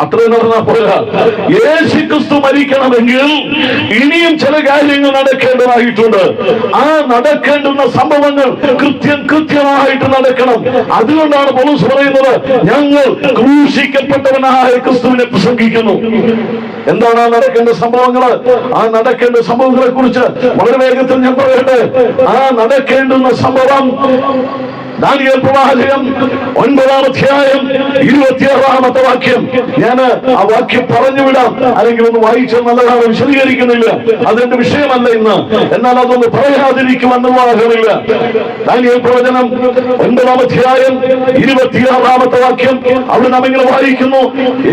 അത്രയും നടന്നാ പോരാ. യേശുക്രിസ്തു മരിക്കണമെങ്കിൽ ഇനിയും ചില കാര്യങ്ങൾ നടക്കേണ്ടതായിട്ടുണ്ട്. ആ നടക്കേണ്ടുന്ന സംഭവങ്ങൾ കൃത്യമായിട്ട് നടക്കണം. അതുകൊണ്ടാണ് പൗലോസ് പറയുന്നത്, ഞങ്ങൾ ക്രൂശിക്കപ്പെട്ടവനായ ക്രിസ്തുവിനെ പ്രസംഗിക്കുന്നു. എന്താണ് ആ നടക്കേണ്ട സംഭവങ്ങൾ? ആ നടക്കേണ്ട സംഭവങ്ങളെ കുറിച്ച് വളരെ വേഗത്തിൽ ഞാൻ പറയട്ടെ. ആ നടക്കേണ്ടുന്ന സംഭവം ദാനിയേൽ പ്രവാചകൻ 9-ാം അധ്യായം 26-ാമത്തെ വാക്യം. ഞാൻ ആ വാക്യം പറഞ്ഞു വിടാം, അല്ലെങ്കിൽ ഒന്ന് വായിച്ചാൽ നല്ലതാണ്. വിശദീകരിക്കുന്നില്ല, അതെന്റെ വിഷയമല്ല ഇന്ന്. എന്നാൽ അതൊന്ന് പറയാതിരിക്കുവാൻ നിർവാഹമില്ല. ദാനിയേൽ പ്രവചനം 9-ാം അധ്യായം 26-ാമത്തെ വാക്യം. അവിടെ നാം ഇങ്ങനെ വായിക്കുന്നു,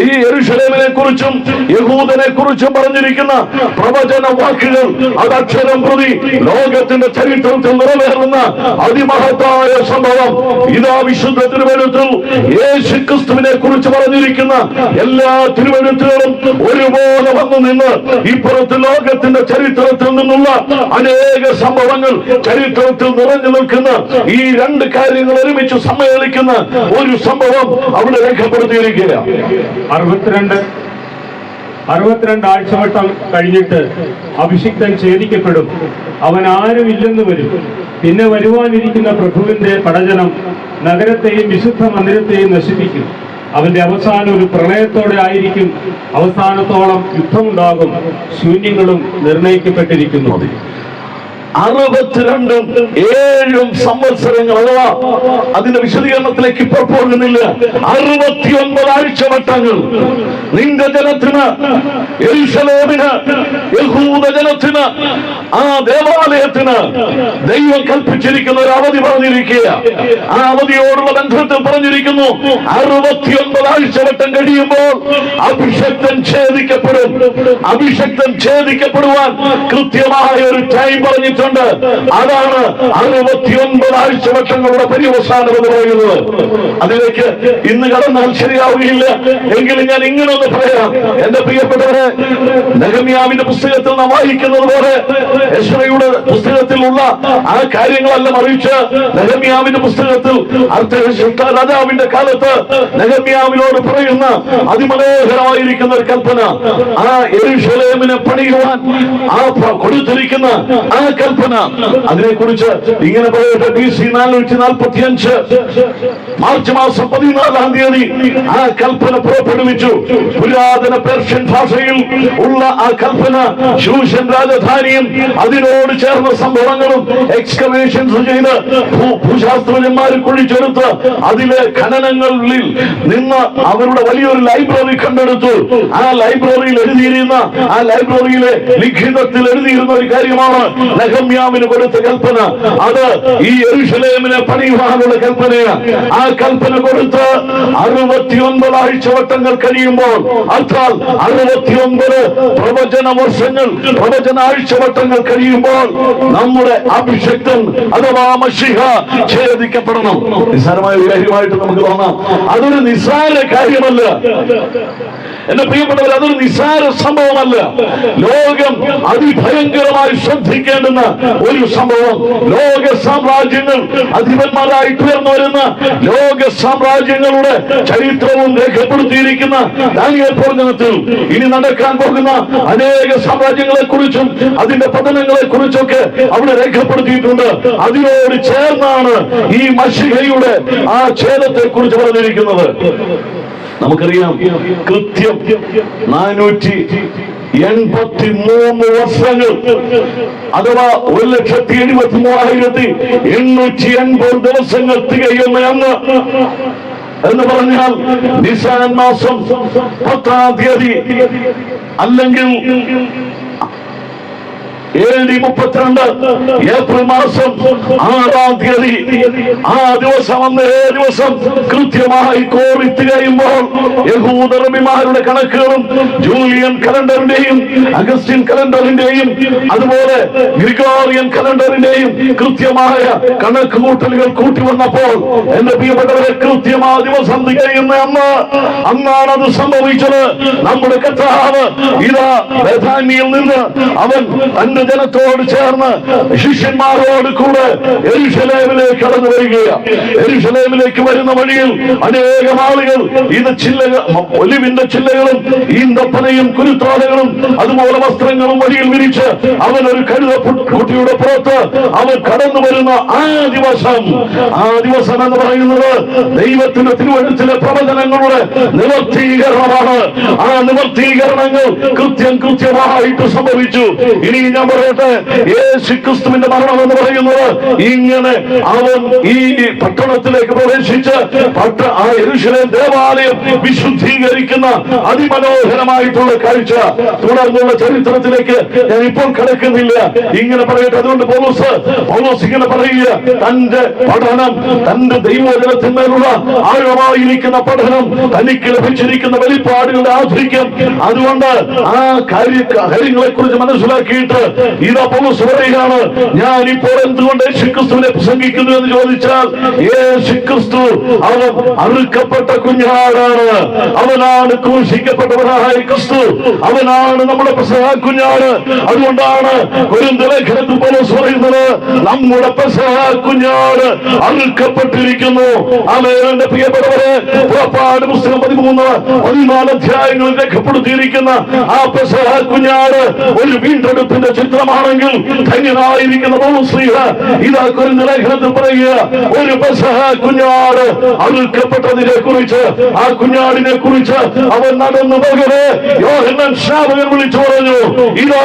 ഈ യെരൂശലേമിനെ കുറിച്ചും യഹൂദനെ കുറിച്ചും പറഞ്ഞിരിക്കുന്ന പ്രവചന വാക്കുകൾ അത് അക്ഷരം പ്രതി ലോകത്തിന്റെ ചരിത്രത്തിൽ നിറവേറുന്ന അതിമഹത്തായ സംഭവം. ഇതാ വിശുദ്ധ തിരുവെഴുത്തിൽ യേശുക്രിസ്തുവിനെ കുറിച്ച് പറഞ്ഞിരിക്കുന്ന എല്ലാ തിരുവെഴുത്തുകളും ഒരുപോലെ വന്നു നിന്ന് ഇപ്പുറത്ത് ലോകത്തിന്റെ ചരിത്രത്തിൽ നിന്നുള്ള അനേക സംഭവങ്ങൾ ചരിത്രത്തിൽ നിറഞ്ഞു നിൽക്കുന്ന ഈ രണ്ട് കാര്യങ്ങൾ ഒരുമിച്ച് സമ്മേളിക്കുന്ന ഒരു സംഭവം അവിടെ രേഖപ്പെടുത്തിയിരിക്കുകയാണ്. 62 ആഴ്ചവട്ടം കഴിഞ്ഞിട്ട് അഭിഷിക്തൻ ഛേദിക്കപ്പെടും, അവൻ ആരുമില്ലെന്ന് വരും. പിന്നെ വരുവാനിരിക്കുന്ന പ്രഭുവിന്റെ പടജനം നഗരത്തെയും വിശുദ്ധ മന്ദിരത്തെയും നശിപ്പിക്കും. അവന്റെ അവസാനം ഒരു പ്രളയത്തോടെ ആയിരിക്കും. അവസാനത്തോളം യുദ്ധമുണ്ടാകും, ശൂന്യങ്ങളും നിർണയിക്കപ്പെട്ടിരിക്കുന്നു. 62 സംവത്സരങ്ങൾ, അഥവാ അതിന്റെ വിശദീകരണത്തിലേക്ക് ഇപ്പോൾ പോകുന്നില്ല. 69 ആഴ്ചവട്ടങ്ങൾ നിന്റെ ജനത്തിന്, യെരൂശലേമിന്, യഹൂദ ജനത്തിന്, ആ ദേവാലയത്തിന് ദൈവം കൽപ്പിച്ചിരിക്കുന്ന ഒരു അവധി പറഞ്ഞിരിക്കുക. ആ അവധിയോടുള്ള ബന്ധത്തിൽ പറഞ്ഞിരിക്കുന്നു, 69 ആഴ്ചവട്ടം കഴിയുമ്പോൾ അഭിഷക്തൻ ഛേദിക്കപ്പെടും. അഭിഷക്തൻ ഛേദിക്കപ്പെടുവാൻ കൃത്യമായ ഒരു ടൈം പറഞ്ഞിട്ടുണ്ട്. അതാണ് 69 ആഴ്ചവട്ടങ്ങളുടെ പര്യവസാനം എന്ന് പറയുന്നത്. അതിലേക്ക് ഇന്ന് കടന്നാൽ ശരിയാവുകയില്ല. എങ്കിലും ഞാൻ ഇങ്ങനെ ഒന്ന് പറയാം. എന്റെ പ്രിയപ്പെട്ടവരെ, നെഹമ്യാവിന്റെ പുസ്തകത്തിൽ നാം വായിക്കുന്നത് പോലെ എസ്രയുടെ പുസ്തകത്തിലുള്ള ആ കാര്യങ്ങളല്ല, മറിച്ച് നെഹമ്യാവിന്റെ പുസ്തകത്തിൽ അർത്തഹ്ശഷ്ടാ രാജാവിന്റെ കാലത്ത് നെഹമ്യാവിനോട് പറയുന്ന അതിമനോഹരമായിരിക്കുന്ന ഒരു കൽപ്പന, ആ യെരൂശലേമിനെ പണിയുവാൻ ആ കൊടുത്തിരിക്കുന്ന ആ കൽപ്പന, അതിനെക്കുറിച്ച് ഇങ്ങനെ പറയട്ടെ. BC 445 മാർച്ച് മാസം 14-ാം തീയതി ആ കൽപ്പന പുറപ്പെടുവിച്ചു. പുരാതന പേർഷ്യൻ ഭാഷയിൽ ഉള്ള ആ കൽപ്പന ശൂഷൻ രാജധാനിയും അതിനോട് ചേർന്ന സംഭവങ്ങളും എക്സ്കവേഷൻസ് ചെയ്ത് ഭൂശാസ്ത്രജ്ഞന്മാർ കുഴിച്ചെടുത്ത് അതിലെ ഖനനങ്ങളിൽ നിന്ന് അവരുടെ വലിയൊരു ലൈബ്രറി കണ്ടെടുത്തു. ആ ലൈബ്രറിയിൽ എഴുതിയിരുന്ന, ആ ലൈബ്രറിയിലെ ലിഖിതത്തിൽ എഴുതിയിരുന്ന ഒരു കാര്യമാണ് നെഹമ്യാവിന് കൊടുത്ത കൽപ്പന. അത് ഈ യെരൂശലേമിനെ പണിയുവാനുള്ള കൽപ്പനയാണ്. ആ കൽപ്പന കൊടുത്ത് 69 ആഴ്ചവട്ടങ്ങൾ കഴിയുമ്പോൾ, അർത്ഥാൽ 69 പ്രവചന വർഷങ്ങൾ, പ്രവചന ആഴ്ചവട്ടങ്ങൾ കഴിയുമ്പോൾ നമ്മുടെ അഭിഷക്തൻ അഥവാ മശിഹ ഛേദിക്കപ്പെടണം. നിസ്സാരമായ ഒരു കാര്യമായിട്ട് നമുക്ക് തോന്നാം. അതൊരു നിസ്സാര കാര്യമല്ല എന്റെ പ്രിയപ്പെട്ടവർ, അതൊരു നിസ്സാര സംഭവമല്ല. ലോകം അതിഭയങ്കരമായി ശ്രദ്ധിക്കേണ്ടുന്ന ഒരു സംഭവം. ലോക സാമ്രാജ്യങ്ങൾ അധിപന്മാരായി ഉയർന്നു വരുന്ന ലോക സാമ്രാജ്യങ്ങളുടെ ചരിത്രവും രേഖപ്പെടുത്തിയിരിക്കുന്ന ദാനിയേൽ പ്രവചനത്തിൽ ഇനി നടക്കാൻ പോകുന്ന അനേക സാമ്രാജ്യങ്ങളെ കുറിച്ചും അതിന്റെ പതനങ്ങളെ കുറിച്ചൊക്കെ അവിടെ രേഖപ്പെടുത്തിയിട്ടുണ്ട്. അതിനോട് ചേർന്നാണ് ഈ മശിഹയുടെ ആ ഛേദത്തെ കുറിച്ച് പറഞ്ഞിരിക്കുന്നത്. നമുക്കറിയാം, കൃത്യം 483 വർഷങ്ങൾ, അഥവാ 1,73,880 ദിവസങ്ങൾ തികയുന്ന അന്ന് എന്ന് പറഞ്ഞാൽ നിസാൻ മാസം 10-ാം തീയതി, അല്ലെങ്കിൽ AD 32 ഏപ്രിൽ മാസം 6-ാം തീയതി, ആ ദിവസം, അന്നേ ദിവസം കൃത്യമായി കോറിത്ത് കഴിയുമ്പോൾ യഹൂദ റബിമാരുടെ കണക്കുകളും ജൂലിയൻ കലണ്ടറിന്റെയും അഗസ്റ്റിൻ കലണ്ടറിന്റെയും അതുപോലെ ഗ്രിഗോറിയൻ കലണ്ടറിന്റെയും കൃത്യമായ കണക്ക് കൂട്ടലുകൾ കൂട്ടി വന്നപ്പോൾ എന്റെ പ്രിയപ്പെട്ടവരെ, കൃത്യമായ ദിവസം തികയുന്ന അന്നാണ് അത് സംഭവിച്ചത്. നമ്മുടെ കർത്താവ് ഇതാ ബേഥാനിയിൽ നിന്ന് അവൻ തന്റെ ജനത്തോട് ചേർന്ന് ശിഷ്യന്മാരോട് കൂടെ യെരൂശലേമിലേക്ക് കടന്നു വരികയാണ്. യെരൂശലേമിലേക്ക് വരുന്ന വഴിയിൽ അനേകം ആളുകൾ ഇത് ഒലിവിന്റെ ചില്ലകളും ഈന്തപ്പനയും കുരുത്തോലകളും അതുപോലെ വസ്ത്രങ്ങളും വഴിയിൽ വിരിച്ച് അവനൊരു കഴുതക്കുട്ടിയുടെ പുറത്ത് അവൻ കടന്നു വരുന്ന ആ ദിവസം എന്ന് പറയുന്നത് ദൈവത്തിന്റെ തിരുവഴുത്തിലെ പ്രവചനങ്ങളുടെ നിവർത്തീകരണമാണ്. ആ നിവർത്തീകരണങ്ങൾ കൃത്യമായിട്ട് സംഭവിച്ചു. ഇനി ഞാൻ പറയട്ടെ, യേശുക്രിസ്തുവിന്റെ മരണം എന്ന് പറയുന്നത് ഇങ്ങനെ അവൻ ഈ പട്ടണത്തിലേക്ക് പ്രവേശിച്ച് ആ യെരൂശലേം ദേവാലയം വിശുദ്ധീകരിക്കുന്ന അതിമനോഹരമായിട്ടുള്ള കാഴ്ച. തുടർന്നുള്ള ചരിത്രത്തിലേക്ക് ഞാൻ ഇപ്പോൾ കടക്കുന്നില്ല. ഇങ്ങനെ പറയട്ടെ, അതുകൊണ്ട് പൗലോസ് ഇങ്ങനെ പറയുക, തന്റെ പഠനം, തന്റെ ദൈവവചനത്തിന്മേലുള്ള ആഴമായിരിക്കുന്ന പഠനം, തനിക്ക് ലഭിച്ചിരിക്കുന്ന വെളിപ്പാടുകളുടെ ആധിക്യം, അതുകൊണ്ട് ആ കാര്യങ്ങളെ കുറിച്ച് മനസ്സിലാക്കിയിട്ട് ഇതാ പൗലോസ് പറയുകയാണ്, ഞാൻ ഇപ്പോൾ എന്തുകൊണ്ട് യേശുക്രിസ്തുവിനെ പ്രസംഗിക്കുന്നു എന്ന് ചോദിച്ചാൽ, യേശുക്രിസ്തു അവൻ അറുക്കപ്പെട്ട കുഞ്ഞാടാണ്. അവനാണ് ക്രൂശിക്കപ്പെട്ടവനായ ക്രിസ്തു. അവനാണ് നമ്മുടെ പെസഹ കുഞ്ഞാട്. അതുകൊണ്ടാണ് കൊരിന്ത്യർ ലേഖനത്തിൽ പൗലോസ് പറയുന്നത്, നമ്മുടെ പെസഹ കുഞ്ഞാട് അറുക്കപ്പെട്ടിരിക്കുന്നു. ആമേൻ. പ്രിയപ്പെട്ടവരെ, പുറപ്പാട് പുസ്തകം 13-14 അധ്യായങ്ങളിൽ രേഖപ്പെടുത്തിയിരിക്കുന്ന ആ പെസഹ കുഞ്ഞാട് ഒരു വീണ്ടെടുപ്പിന്റെ ചിത്രമാണെങ്കിൽ ധന്യനായിരിക്കുന്ന പൗലോസ് ഇതാ കൊരിന്ത്യർ ലേഖനത്തിൽ പറയുക, ഒരു പെസഹ കുഞ്ഞാട് അറുക്കപ്പെട്ടതിനെ കുറിച്ച്, ആ കുഞ്ഞാടിനെ കുറിച്ച് അവൻ നടന്നു പോകവേ യോഹന്നാൻ ശ്രാവകൻ വിളിച്ചു പറഞ്ഞു, ഇതാ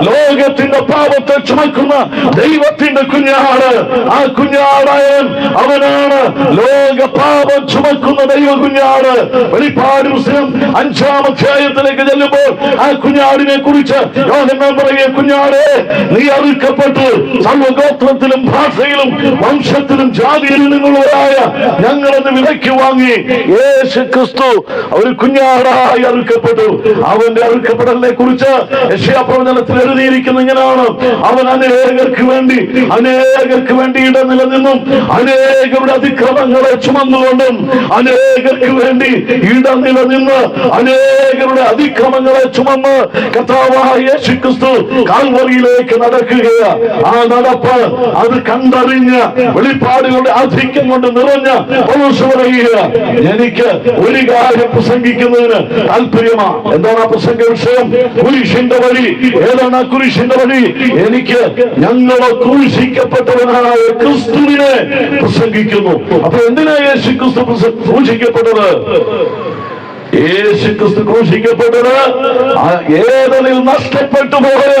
ലോകത്തിന്റെ പാപത്തെ ചുമക്കുന്ന ദൈവത്തിന്റെ കുഞ്ഞാട്. ആ കുഞ്ഞാടയൻ അവനാണ് ലോക പാപം ചുമക്കുന്ന ദൈവ കുഞ്ഞാട്. വെളിപ്പാട് പുസ്തകം 5-ാം അധ്യായത്തിലേക്ക് ചെല്ലുമ്പോൾ ആ കുഞ്ഞാടിനെ കുറിച്ച് യോഹന്നാൻ പറയുക, കുഞ്ഞാടേ, നീ അറുക്കപ്പെട്ട് സർവഗോത്രത്തിലും ഭാഷയിലും വംശത്തിലും ജാതിയിലും നിന്നുള്ളവരായ ഞങ്ങളെന്ന് വിലയ്ക്ക് വാങ്ങി. യേശുക്രിസ്തു ഒരു കുഞ്ഞാടായി അറുക്കപ്പെട്ടു. അവന്റെ അറുക്കപ്പെടലിനെ കുറിച്ച് യെശയ്യാ പ്രവചനത്തിൽ എഴുതിയിരിക്കുന്ന ഇങ്ങനെയാണ്, അവൻ അനേകർക്ക് വേണ്ടി ഇടനിലനിന്നും അനേകരുടെ അതിക്രമങ്ങളെ ചുമന്നുകൊണ്ടും, അനേകർക്ക് വേണ്ടി ഇടനിലനിന്ന് അനേകരുടെ അതിക്രമങ്ങളെ ചുമന്ന് കർത്താവായ യേശുക്രിസ്തു കാൽവറിയിലേക്ക് നടക്കുകയാണ്. ആ നടപ്പ് അത് കണ്ടറിഞ്ഞ വെളിപ്പാടുകളുടെ ആധിക്യം കൊണ്ട് നിറഞ്ഞ പൗലോസ് പറയുക, എനിക്ക് ഒരു കാര്യം പ്രസംഗിക്കുന്നതിന് താല്പര്യമാണ്. എന്താണ് ആ പ്രസംഗ വിഷയം? കുരിശിന്റെ വഴി. ഏതാണ് ആ കുരിശിന്റെ വഴി? എനിക്ക് ഞങ്ങളെ ക്രൂശിക്കപ്പെട്ടവനായ ക്രിസ്തുവിനെ പ്രസംഗിക്കുന്നു. അപ്പൊ എന്തിനാ യേശുക്രിസ്തു ക്രൂശിക്കപ്പെട്ടത്? യേശുക്രിസ്തു ക്രൂശിക്കപ്പെട്ടത് ഏതനിൽ നഷ്ടപ്പെട്ടു പോയ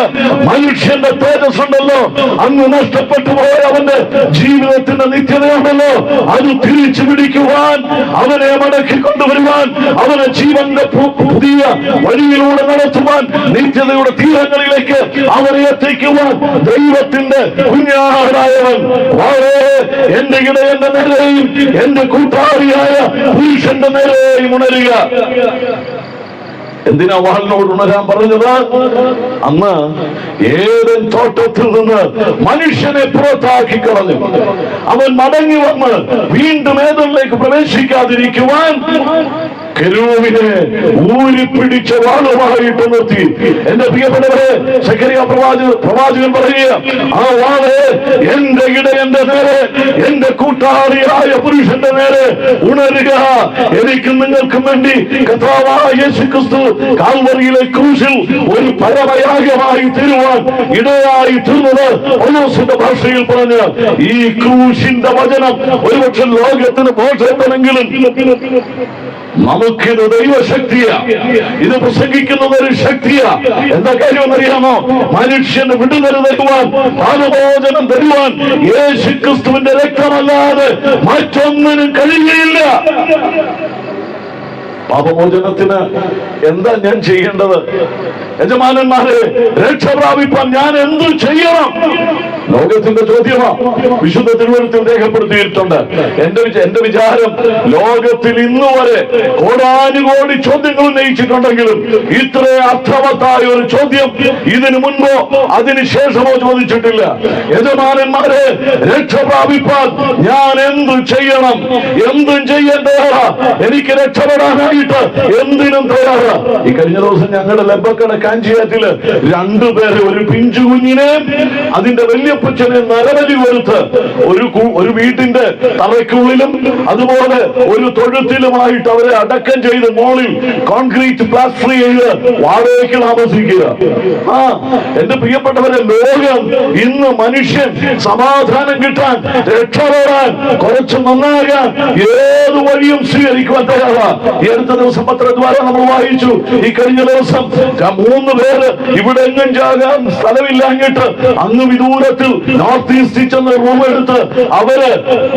മനുഷ്യന്റെ തേജസ് ഉണ്ടല്ലോ, അങ്ങ് നഷ്ടപ്പെട്ടു പോയ അവന്റെ ജീവിതത്തിന്റെ നിത്യതയുണ്ടല്ലോ, അത് തിരിച്ചു പിടിക്കുവാൻ, അവനെ മടക്കി കൊണ്ടുവരുവാൻ, അവനെ ജീവന്റെ പുതിയ വഴിയിലൂടെ നടത്തുവാൻ, നിത്യതയുടെ തീരങ്ങളിലേക്ക് അവനെ എത്തിക്കുവാൻ ദൈവത്തിന്റെ കുഞ്ഞാടായവൻ എന്റെ ഇടയന്റെ നേരെയും എന്റെ കൂട്ടാളിയായ പുരുഷന്റെ നേരെയും ഉണരുക. എന്തിനാ വാളിനോട് ഉണരാൻ പറഞ്ഞത്? അന്ന് ഏതൻ തോട്ടത്തിൽ നിന്ന് മനുഷ്യനെ പുറത്താക്കി കളഞ്ഞു. അവൻ മടങ്ങി വന്ന് വീണ്ടും ഏതനിലേക്ക് പ്രവേശിക്കാതിരിക്കുവാൻ കെരൂബിനെ ഊരിപ്പിടിച്ച വാളുമായിട്ട് നിർത്തി. എന്റെ പ്രിയപ്പെട്ടവരെ, സഖറിയാ പ്രവാചകൻ പറയുക, ആ വാള് എന്റെ ഇടയന്റെ നേരെ, എന്റെ കൂട്ടാളിയായ പുരുഷന്റെ നേരെ ഉണരുക. എനിക്കും നിങ്ങൾക്കും വേണ്ടി കർത്താവായ യേശുക്രിസ്തു കാൽവറിയിലെ ക്രൂശിൽ ഒരു പരമയാഗമായി തീരുവാൻ ഇടയായി തീർന്നത് പൗലോസിന്റെ ഭാഷയിൽ പറഞ്ഞ ഈ ക്രൂശിന്റെ വചനം ഒരുപക്ഷെ ലോകത്തിന് ബോധമെങ്കിലും നമുക്കിത് ദൈവശക്തിയാ. ഇത് പ്രസംഗിക്കുന്നത് ഒരു ശക്തിയാ. എന്താ കാര്യമെന്നറിയാമോ? മനുഷ്യന് വിടുതൽ തരുവാൻ, പാപമോചനം തരുവാൻ യേശുക്രിസ്തുവിന്റെ രക്തമല്ലാതെ മറ്റൊന്നിനും കഴിയുകയില്ല. പാപമോചനത്തിന് എന്താ ഞാൻ ചെയ്യേണ്ടത്? യജമാനന്മാരെ, രക്ഷ പ്രാപിപ്പാൻ ഞാൻ എന്തു ചെയ്യണം? ലോകത്തിന്റെ ചോദ്യമാ. വിശുദ്ധ തിരുവഴുത്തിൽ രേഖപ്പെടുത്തിയിട്ടുണ്ട്. എന്റെ വിചാരം, ലോകത്തിൽ ഇന്നുവരെ കോടാനുകോടി ചോദ്യങ്ങൾ ഉന്നയിച്ചിട്ടുണ്ടെങ്കിലും ഇത്ര അർത്ഥവത്തായ ഒരു ചോദ്യം ഇതിനു മുൻപോ അതിനുശേഷമോ ചോദിച്ചിട്ടില്ല. യജമാനന്മാരെ, രക്ഷ പ്രാപിപ്പാൻ ഞാൻ എന്തു ചെയ്യണം? എന്തും ചെയ്യേണ്ടതാണ്. എനിക്ക് രക്ഷപ്പെടാനായി ചെയ്യാനായിട്ട് എന്തിനും തയ്യാറാ. ഈ കഴിഞ്ഞ ദിവസം ഞങ്ങളുടെ ലബക്കട കാഞ്ചിയാറ്റില് 2 പേരെ, ഒരു പിഞ്ചു കുഞ്ഞിനെ അതിന്റെ വല്യപ്പച്ചനെ നരബലി കൊടുത്ത് ഒരു വീട്ടിന്റെ തറയ്ക്കുള്ളിലും അതുപോലെ ഒരു തൊഴുത്തിലുമായിട്ട് അവരെ അടക്കം ചെയ്ത് മോളിൽ കോൺക്രീറ്റ് പ്ലാസ്റ്റർ ചെയ്ത് വാടകയ്ക്ക് താമസിക്കുക. എന്റെ പ്രിയപ്പെട്ടവരെ, ലോകം ഇന്ന് മനുഷ്യൻ സമാധാനം കിട്ടാൻ, രക്ഷപ്പെടാൻ, കുറച്ച് നന്നാകാൻ ഏത് വഴിയും സ്വീകരിക്കുവാൻ തയ്യാറാ. ഈ അടുത്ത ദിവസം പത്രദ്വാര നമ്മൾ വായിച്ചു, ഈ കഴിഞ്ഞ ദിവസം 3 പേര് ഇവിടെ എങ്ങും ചാകാൻ സ്ഥലമില്ലാഞ്ഞിട്ട് അങ്ങ് വിദൂരത്തിൽ നോർത്ത് ഈസ്റ്റിൽ ചെന്ന് റൂം എടുത്ത് അവര്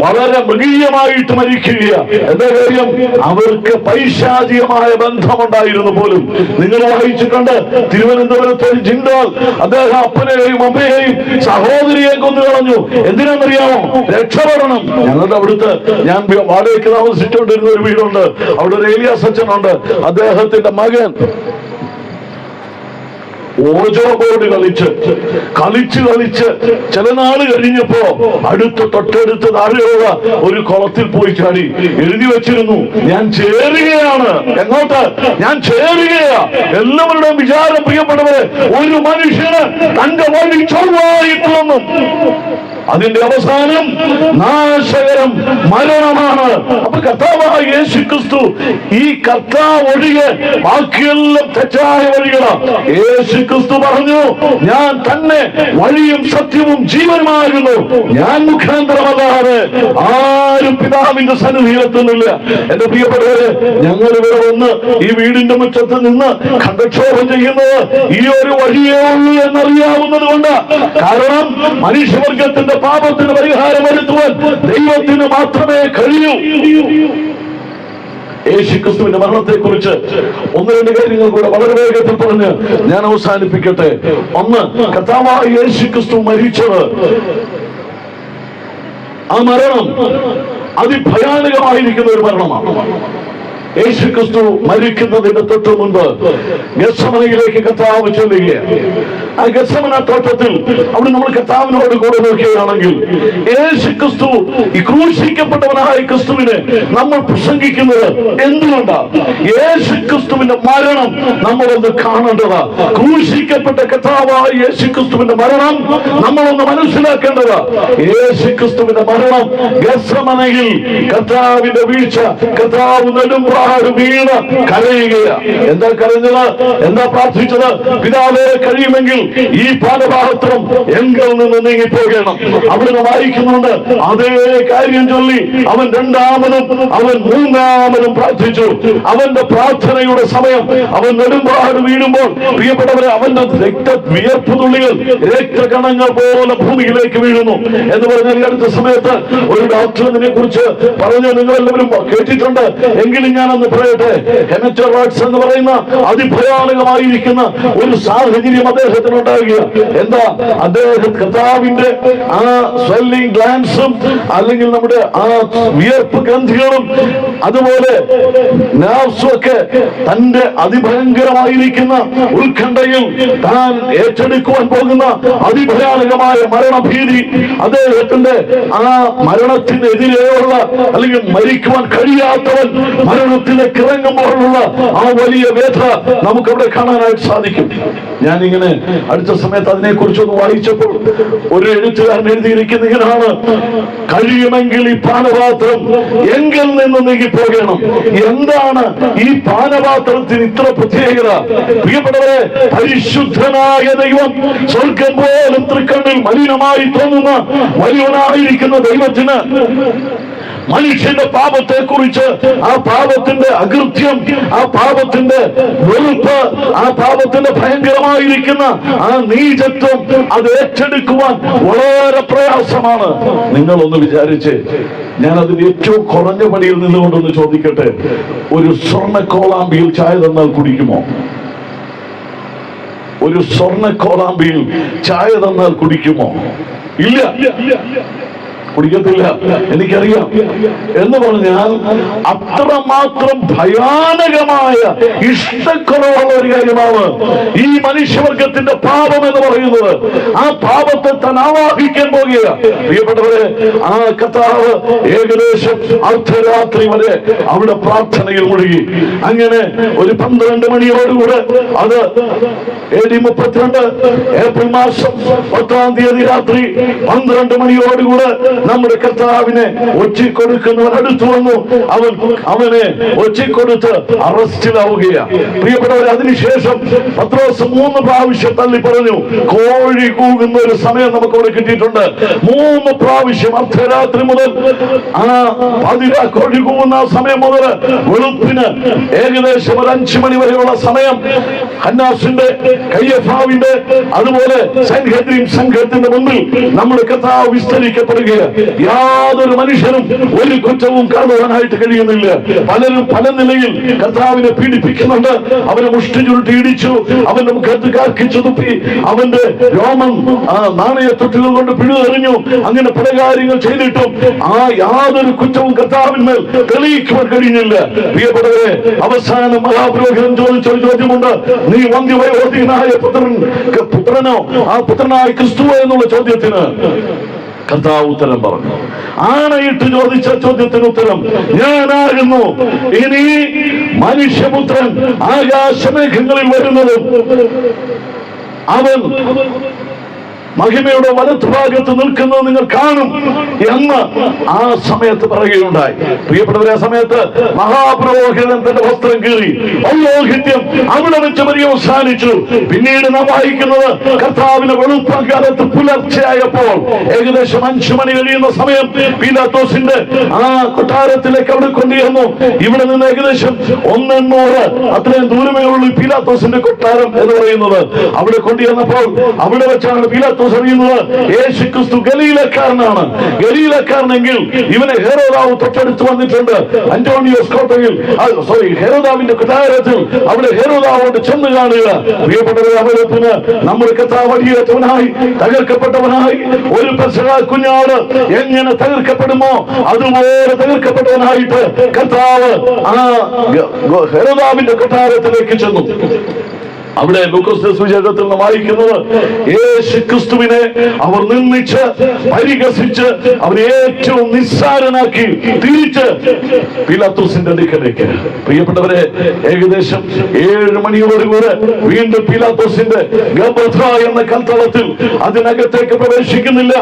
വളരെ മൃഗീയമായിട്ട് മരിക്കുകയാണ്. എന്താ കാര്യം? അവർക്ക് പൈശാചികമായ ബന്ധമുണ്ടായിരുന്നു പോലും. നിങ്ങൾ വായിച്ചിട്ടുണ്ട്, തിരുവനന്തപുരത്ത് ഒരു ജിൻഡോൾ അദ്ദേഹം അപ്പനെയും അമ്മയെയും സഹോദരിയെ കൊന്നു കളഞ്ഞു. എന്തിനാണെന്നറിയാമോ? രക്ഷപ്പെടണം. ഞങ്ങളുടെ അവിടുത്തെ, ഞാൻ വാടകയ്ക്ക് താമസിച്ചുകൊണ്ടിരുന്ന ഒരു വീടുണ്ട്, അവിടെ ഒരു ഏലിയാസ് അച്ഛനുണ്ട്. അദ്ദേഹത്തിന്റെ മകൻ ഓജോ ബോർഡ് കളിച്ച് ചില നാള് കഴിഞ്ഞപ്പോ തൊട്ടടുത്ത് താഴെയുള്ള ഒരു കുളത്തിൽ പോയി ചാടി. എഴുതി വെച്ചിരുന്നു, ഞാൻ ചേരുകയാണ്. എങ്ങോട്ട്? ഞാൻ ചേരുകയാ. എല്ലാവരുടെയും വിചാരം, പ്രിയപ്പെട്ടവരെ, ഒരു മനുഷ്യന് തന്റെ വഴി ചൊവ്വായി തോന്നും, അതിന്റെ അവസാനം നാശകരം മരണമാണ്. അപ്പൊ കർത്താവായ യേശുക്രിസ്തു, ഈ കർത്താവ് ഒഴികെ ബാക്കിയെല്ലാം തെറ്റായ വഴികളാണ്. യേശുക്രിസ്തു പറഞ്ഞു, ഞാൻ തന്നെ വഴിയും സത്യവും ജീവനുമാകുന്നു, ഞാൻ മുഖാന്തരമല്ലാതെ ആരും പിതാവിന്റെ സന്നിധിയിലെത്തുന്നില്ല. എന്റെ പ്രിയപ്പെട്ടവരെ, ഞങ്ങൾ ഇവിടെ വന്ന് ഈ വീടിന്റെ മുറ്റത്ത് നിന്ന് കടക്ഷോഭം ചെയ്യുന്നത് ഈ ഒരു വഴിയേ ഉള്ളൂ എന്നറിയാവുന്നത് കൊണ്ട്. കാരണം മനുഷ്യവർഗത്തിന്റെ പാപത്തിന് പരിഹാരം വരുത്തുവാൻ ദൈവത്തിന് മാത്രമേ കഴിയൂ. യേശുക്രിസ്തുവിന്റെ മരണത്തെ കുറിച്ച് 1-2 കാര്യങ്ങൾ കൂടെ വളരെ വേഗത്തിൽ പറഞ്ഞ് ഞാൻ അവസാനിപ്പിക്കട്ടെ. ഒന്ന്, കർത്താവായ യേശുക്രിസ്തു മരിച്ചത്, ആ മരണം അതിഭയാനകമായിരിക്കുന്ന ഒരു മരണമാണ്. യേശുക്രിസ്തു മരിക്കുന്നതിന്റെ തൊട്ടു മുൻപ് ഗെത്സമനയിലേക്ക് കർത്താവ് ചെല്ലുകയാണ്. ആ ഗെത്സമന തോട്ടത്തിൽ അവിടെ നമ്മൾ കർത്താവിനോട് കൂടെ നോക്കുകയാണെങ്കിൽ, യേശുക്രിസ്തു, ഈ ക്രൂശിക്കപ്പെട്ടവനായ ക്രിസ്തുവിനെ നമ്മൾ പ്രസംഗിക്കുന്നത് എന്തുകൊണ്ടാണ്? യേശുക്രിസ്തുവിന്റെ മരണം നമ്മളൊന്ന് കാണേണ്ടതാ. ക്രൂശിക്കപ്പെട്ട കർത്താവായ യേശുക്രിസ്തുവിന്റെ മരണം നമ്മളൊന്ന് മനസ്സിലാക്കേണ്ടതാ. യേശുക്രിസ്തുവിന്റെ മരണം ഗെത്സമനയിൽ കർത്താവിന്റെ വീഴ്ച, കർത്താവ് നെടുമ്പാട് വീണ് കരയുകയാ. എന്താ കരഞ്ഞത്? എന്താ പ്രാർത്ഥിച്ചത്? പിതാവേ, കഴിയുമെങ്കിൽ ഈ പാനപാത്രം എങ്കിൽ നിന്ന് നീങ്ങിപ്പോകണം. അവിടുന്ന് വായിക്കുന്നുണ്ട്, അതേ കാര്യം ചൊല്ലി അവൻ 2ാമതും അവൻ 3ാമതും പ്രാർത്ഥിച്ചു. അവന്റെ പ്രാർത്ഥനയുടെ സമയം അവൻ നെടുമ്പാട് വീഴുമ്പോൾ, പ്രിയപ്പെട്ടവരെ, അവന്റെ വിയർപ്പ് തുള്ളികൾ രക്തകണങ്ങൾ പോലെ ഭൂമിയിലേക്ക് വീഴുന്നു എന്ന് പറഞ്ഞാൽ, ഈ അടുത്ത സമയത്ത് ഒരു ഡോക്ടർ ഇതിനെ കുറിച്ച് പറഞ്ഞ് നിങ്ങളെല്ലാവരും കേട്ടിട്ടുണ്ട്. എങ്കിലും ഞാൻ ഒന്ന് പറയട്ടെ, ഹെമറ്റോറാക്സ് എന്ന് പറയുന്ന അതിഭയാനകമായിരിക്കുന്ന ഒരു സാഹചര്യം അദ്ദേഹത്തിന് ഉണ്ടാകുക. എന്താ? അദ്ദേഹം കർത്താവിന്റെ ആ സ്വെല്ലിംഗ് ഗ്ലാൻസും അല്ലെങ്കിൽ നമ്മുടെ ആ വിയർപ്പ് ഗ്രന്ഥികളും അതുപോലെ നെർവ്സും ഒക്കെ തന്റെ അതിഭയങ്കരമായിരിക്കുന്ന ഉത്കണ്ഠയിൽ താൻ ഏറ്റെടുക്കുവാൻ പോകുന്ന അതിഭയാനകമായ മരണഭീതി, അദ്ദേഹത്തിന്റെ ആ മരണത്തിനെതിരെയുള്ള അല്ലെങ്കിൽ മരിക്കുവാൻ കഴിയാത്തവൻ മരണത്തിലേക്ക് ഇറങ്ങുമ്പോഴുള്ള ആ വലിയ വേദന നമുക്കവിടെ കാണാനായിട്ട് സാധിക്കും. ഞാനിങ്ങനെ അടുത്ത സമയത്ത് അതിനെ കുറിച്ചൊന്ന് വായിച്ചപ്പോൾ ഒരു എഴുത്തുകാരൻ എഴുതിയിരിക്കുന്ന ഇങ്ങനെയാണ്, കഴിയുമെങ്കിൽ ഈ പാനപാത്രം എങ്കിൽ നിന്ന് നീങ്ങിപ്പോകണം. എന്താണ് ഈ പാനപാത്രത്തിന് ഇത്ര പ്രത്യേകത? പ്രിയപ്പെട്ടവരെ, പരിശുദ്ധനായ ദൈവം, സ്വർഗം പോലും തൃക്കണ്ണിൽ മലിനമായി തോന്നുന്ന വലിയവനായിരിക്കുന്ന ദൈവത്തിന് മനുഷ്യന്റെ പാപത്തെ കുറിച്ച്, ആ പാപത്തിന്റെ അകൃത്യം, ആ പാപത്തിന്റെ വെറുപ്പ്, ആ പാപത്തിന്റെ ഭയങ്കരമായിരിക്കുന്ന ആ നീചത്വം അത് ഏറ്റെടുക്കുവാൻ വളരെ പ്രയാസമാണ്. നിങ്ങളൊന്ന് വിചാരിച്ച്, ഞാൻ അതിന് ഏറ്റവും കുറഞ്ഞ പടിയിൽ നിന്നുകൊണ്ടൊന്ന് ചോദിക്കട്ടെ, ഒരു സ്വർണ്ണ കോളാമ്പിയിൽ ചായ തന്നാൽ കുടിക്കുമോ? ഒരു സ്വർണ്ണ കോളാമ്പിയിൽ ചായ തന്നാൽ കുടിക്കുമോ? ഇല്ല. കുടിക്കത്തില്ല, എനിക്കറിയാം എന്ന് പറഞ്ഞാൽ അത്രമാത്രം ഭയാനകമായ ഇഷ്ടക്കുറവുള്ള ഒരു കാര്യമാണ് ഈ മനുഷ്യവർഗത്തിന്റെ പാപം എന്ന് പറയുന്നത്. ആ പാപത്തെ താൻ ആവാഹിക്കാൻ പോകുക. പ്രിയപ്പെട്ടവരെ, ആ കർത്താവ് ഏകദേശം അർദ്ധരാത്രി വരെ അവിടെ പ്രാർത്ഥനയിൽ മുഴുകി. അങ്ങനെ ഒരു 12 മണിയോടുകൂടെ, അത് AD 32 ഏപ്രിൽ മാസം 10-ാം തീയതി രാത്രി 12 മണിയോടുകൂടെ നമ്മുടെ കർത്താവിനെ ഒറ്റിക്കൊടുക്കുന്നവൻ അടുത്തു വന്നു. അവനെ ഒറ്റിക്കൊടുത്ത് അറസ്റ്റിലാവുകയാണ്. പ്രിയപ്പെട്ടവർ, അതിനുശേഷം പത്രോസ് 3 പ്രാവശ്യം തള്ളി പറഞ്ഞു. കോഴി കൂകുന്ന ഒരു സമയം നമുക്ക് അവിടെ കിട്ടിയിട്ടുണ്ട്. 3 പ്രാവശ്യം അർദ്ധരാത്രി മുതൽ കോഴി കൂകുന്ന സമയം മുതൽ വെളുപ്പിന് ഏകദേശം ഒരു 5 മണി വരെയുള്ള സമയം ഹന്നാസിന്റെ, കയ്യഫാവിന്റെ, അതുപോലെ സൻഹെദ്രിൻ സംഘത്തിന്റെ മുമ്പിൽ നമ്മുടെ കർത്താവ് വിസ്തരിക്കപ്പെടുകയാണ്. യാതൊരു മനുഷ്യനും ഒരു കുറ്റവും കാണുവാനായിട്ട് കഴിയുന്നില്ല. പലരും പല നിലയിൽ കർത്താവിനെ പീഡിപ്പിക്കുന്നുണ്ട്. അവനെ മുഷ്ടി ചുരുട്ടി ഇടിച്ചു, അവന്റെ മുഖത്ത് കാർക്കിച്ചു തുപ്പി, അവന്റെ രോമം നാണയത്തൊട്ടുകൾ കൊണ്ട് പിഴുതെറിഞ്ഞു. അങ്ങനെ പല കാര്യങ്ങൾ ചെയ്തിട്ടും യാതൊരു കുറ്റവും കർത്താവിന്മേൽ തെളിയിക്കുവാൻ കഴിഞ്ഞില്ല. പ്രിയപ്പെട്ടവരെ, അവസാനം മഹാപുരോഹിതൻ ചോദിച്ചൊരു ചോദ്യമുണ്ട്. നീ വന്ധ്യവയോധികനായ പുത്രനോ ആ പുത്രനായ ക്രിസ്തുവോ എന്നുള്ള ചോദ്യത്തിന് കർത്താവ് ഉത്തരം പറഞ്ഞു. ആണയിട്ട് ചോദിച്ച ചോദ്യത്തിന് ഉത്തരം ഞാനാകുന്നു. ഇനി മനുഷ്യപുത്രൻ ആകാശമേഘങ്ങളിൽ വരുന്നതും അവൻ മഹിമയുടെ വലത്തുഭാഗത്ത് നിൽക്കുന്നത് നിങ്ങൾ കാണും എന്ന് ആ സമയത്ത് പറയുകയുണ്ടായി. പ്രിയപ്പെട്ടവരെ, ആ സമയത്ത് മഹാപുരോഹിതൻ തന്റെ വസ്ത്രം കീറി. പൗരോഹിത്യം അവിടെ വെച്ച് പര്യവസാനിച്ചു. പിന്നീട് നാം വായിക്കുന്നത് കർത്താവിന് വെളുപ്പകാലത്ത് പുലർച്ചെയായപ്പോൾ ഏകദേശം 5 മണി കഴിയുന്ന സമയം പീലാത്തോസിന്റെ ആ കൊട്ടാരത്തിലേക്ക് അവിടെ കൊണ്ടുവന്നു. ഇവിടെ നിന്ന് ഏകദേശം 100 അത്രയും ദൂരമേ ഉള്ളൂ പീലാത്തോസിന്റെ കൊട്ടാരം എന്ന് പറയുന്നത്. അവിടെ കൊണ്ടുവന്നപ്പോൾ അവിടെ വെച്ചാണ് പീലാത്തോസ് അറിയുന്നത് യേശു ക്രിസ്തു ഗലീലക്കാരനാണ്. ഗലീലക്കാരനെങ്കിൽ ഇവനെ ഹെരോദാവ് തൊട്ടടുത്ത് വന്നിട്ടുണ്ട്. അന്റോണിയോസ് കോട്ടയിൽ, ഹെരോദാവിന്റെ കൊട്ടാരത്തിൽ അവിടെ ഹെരോദാവോട് ചെന്ന് കാണുക. പ്രിയപ്പെട്ടവരെ, അവരത്തിന് നമ്മുടെ കർത്താവ് വഴിയേറ്റവനായി, തകർക്കപ്പെട്ടവനായി, ഒരു പെസഹ കുഞ്ഞാട് എങ്ങനെ തകർക്കപ്പെടുമോ അതുപോലെ തകർക്കപ്പെട്ടവനായിട്ട് കർത്താവ് ഹെരോദാവിന്റെ കൊട്ടാരത്തിലേക്ക് ചെന്നു. അവിടെ ലൂക്കോസ് സുവിശേഷത്തിൽ നിന്ന് വായിക്കുന്നത് യേശു ക്രിസ്തുവിനെ അവർ നിന്ദിച്ച് പരിഹസിച്ച് അവരെ ഏറ്റവും നിസ്സാരനാക്കി തിരിച്ച് പീലാത്തോസിന്റെ അടുക്കലേക്ക്. പ്രിയപ്പെട്ടവരെ, ഏകദേശം 7 മണിയോടുകൂടെ വീണ്ടും പീലാത്തോസിന്റെ ഗബ്ബഥ എന്ന കൽത്തളത്തിൽ അതിനകത്തേക്ക് പ്രവേശിക്കുന്നില്ല.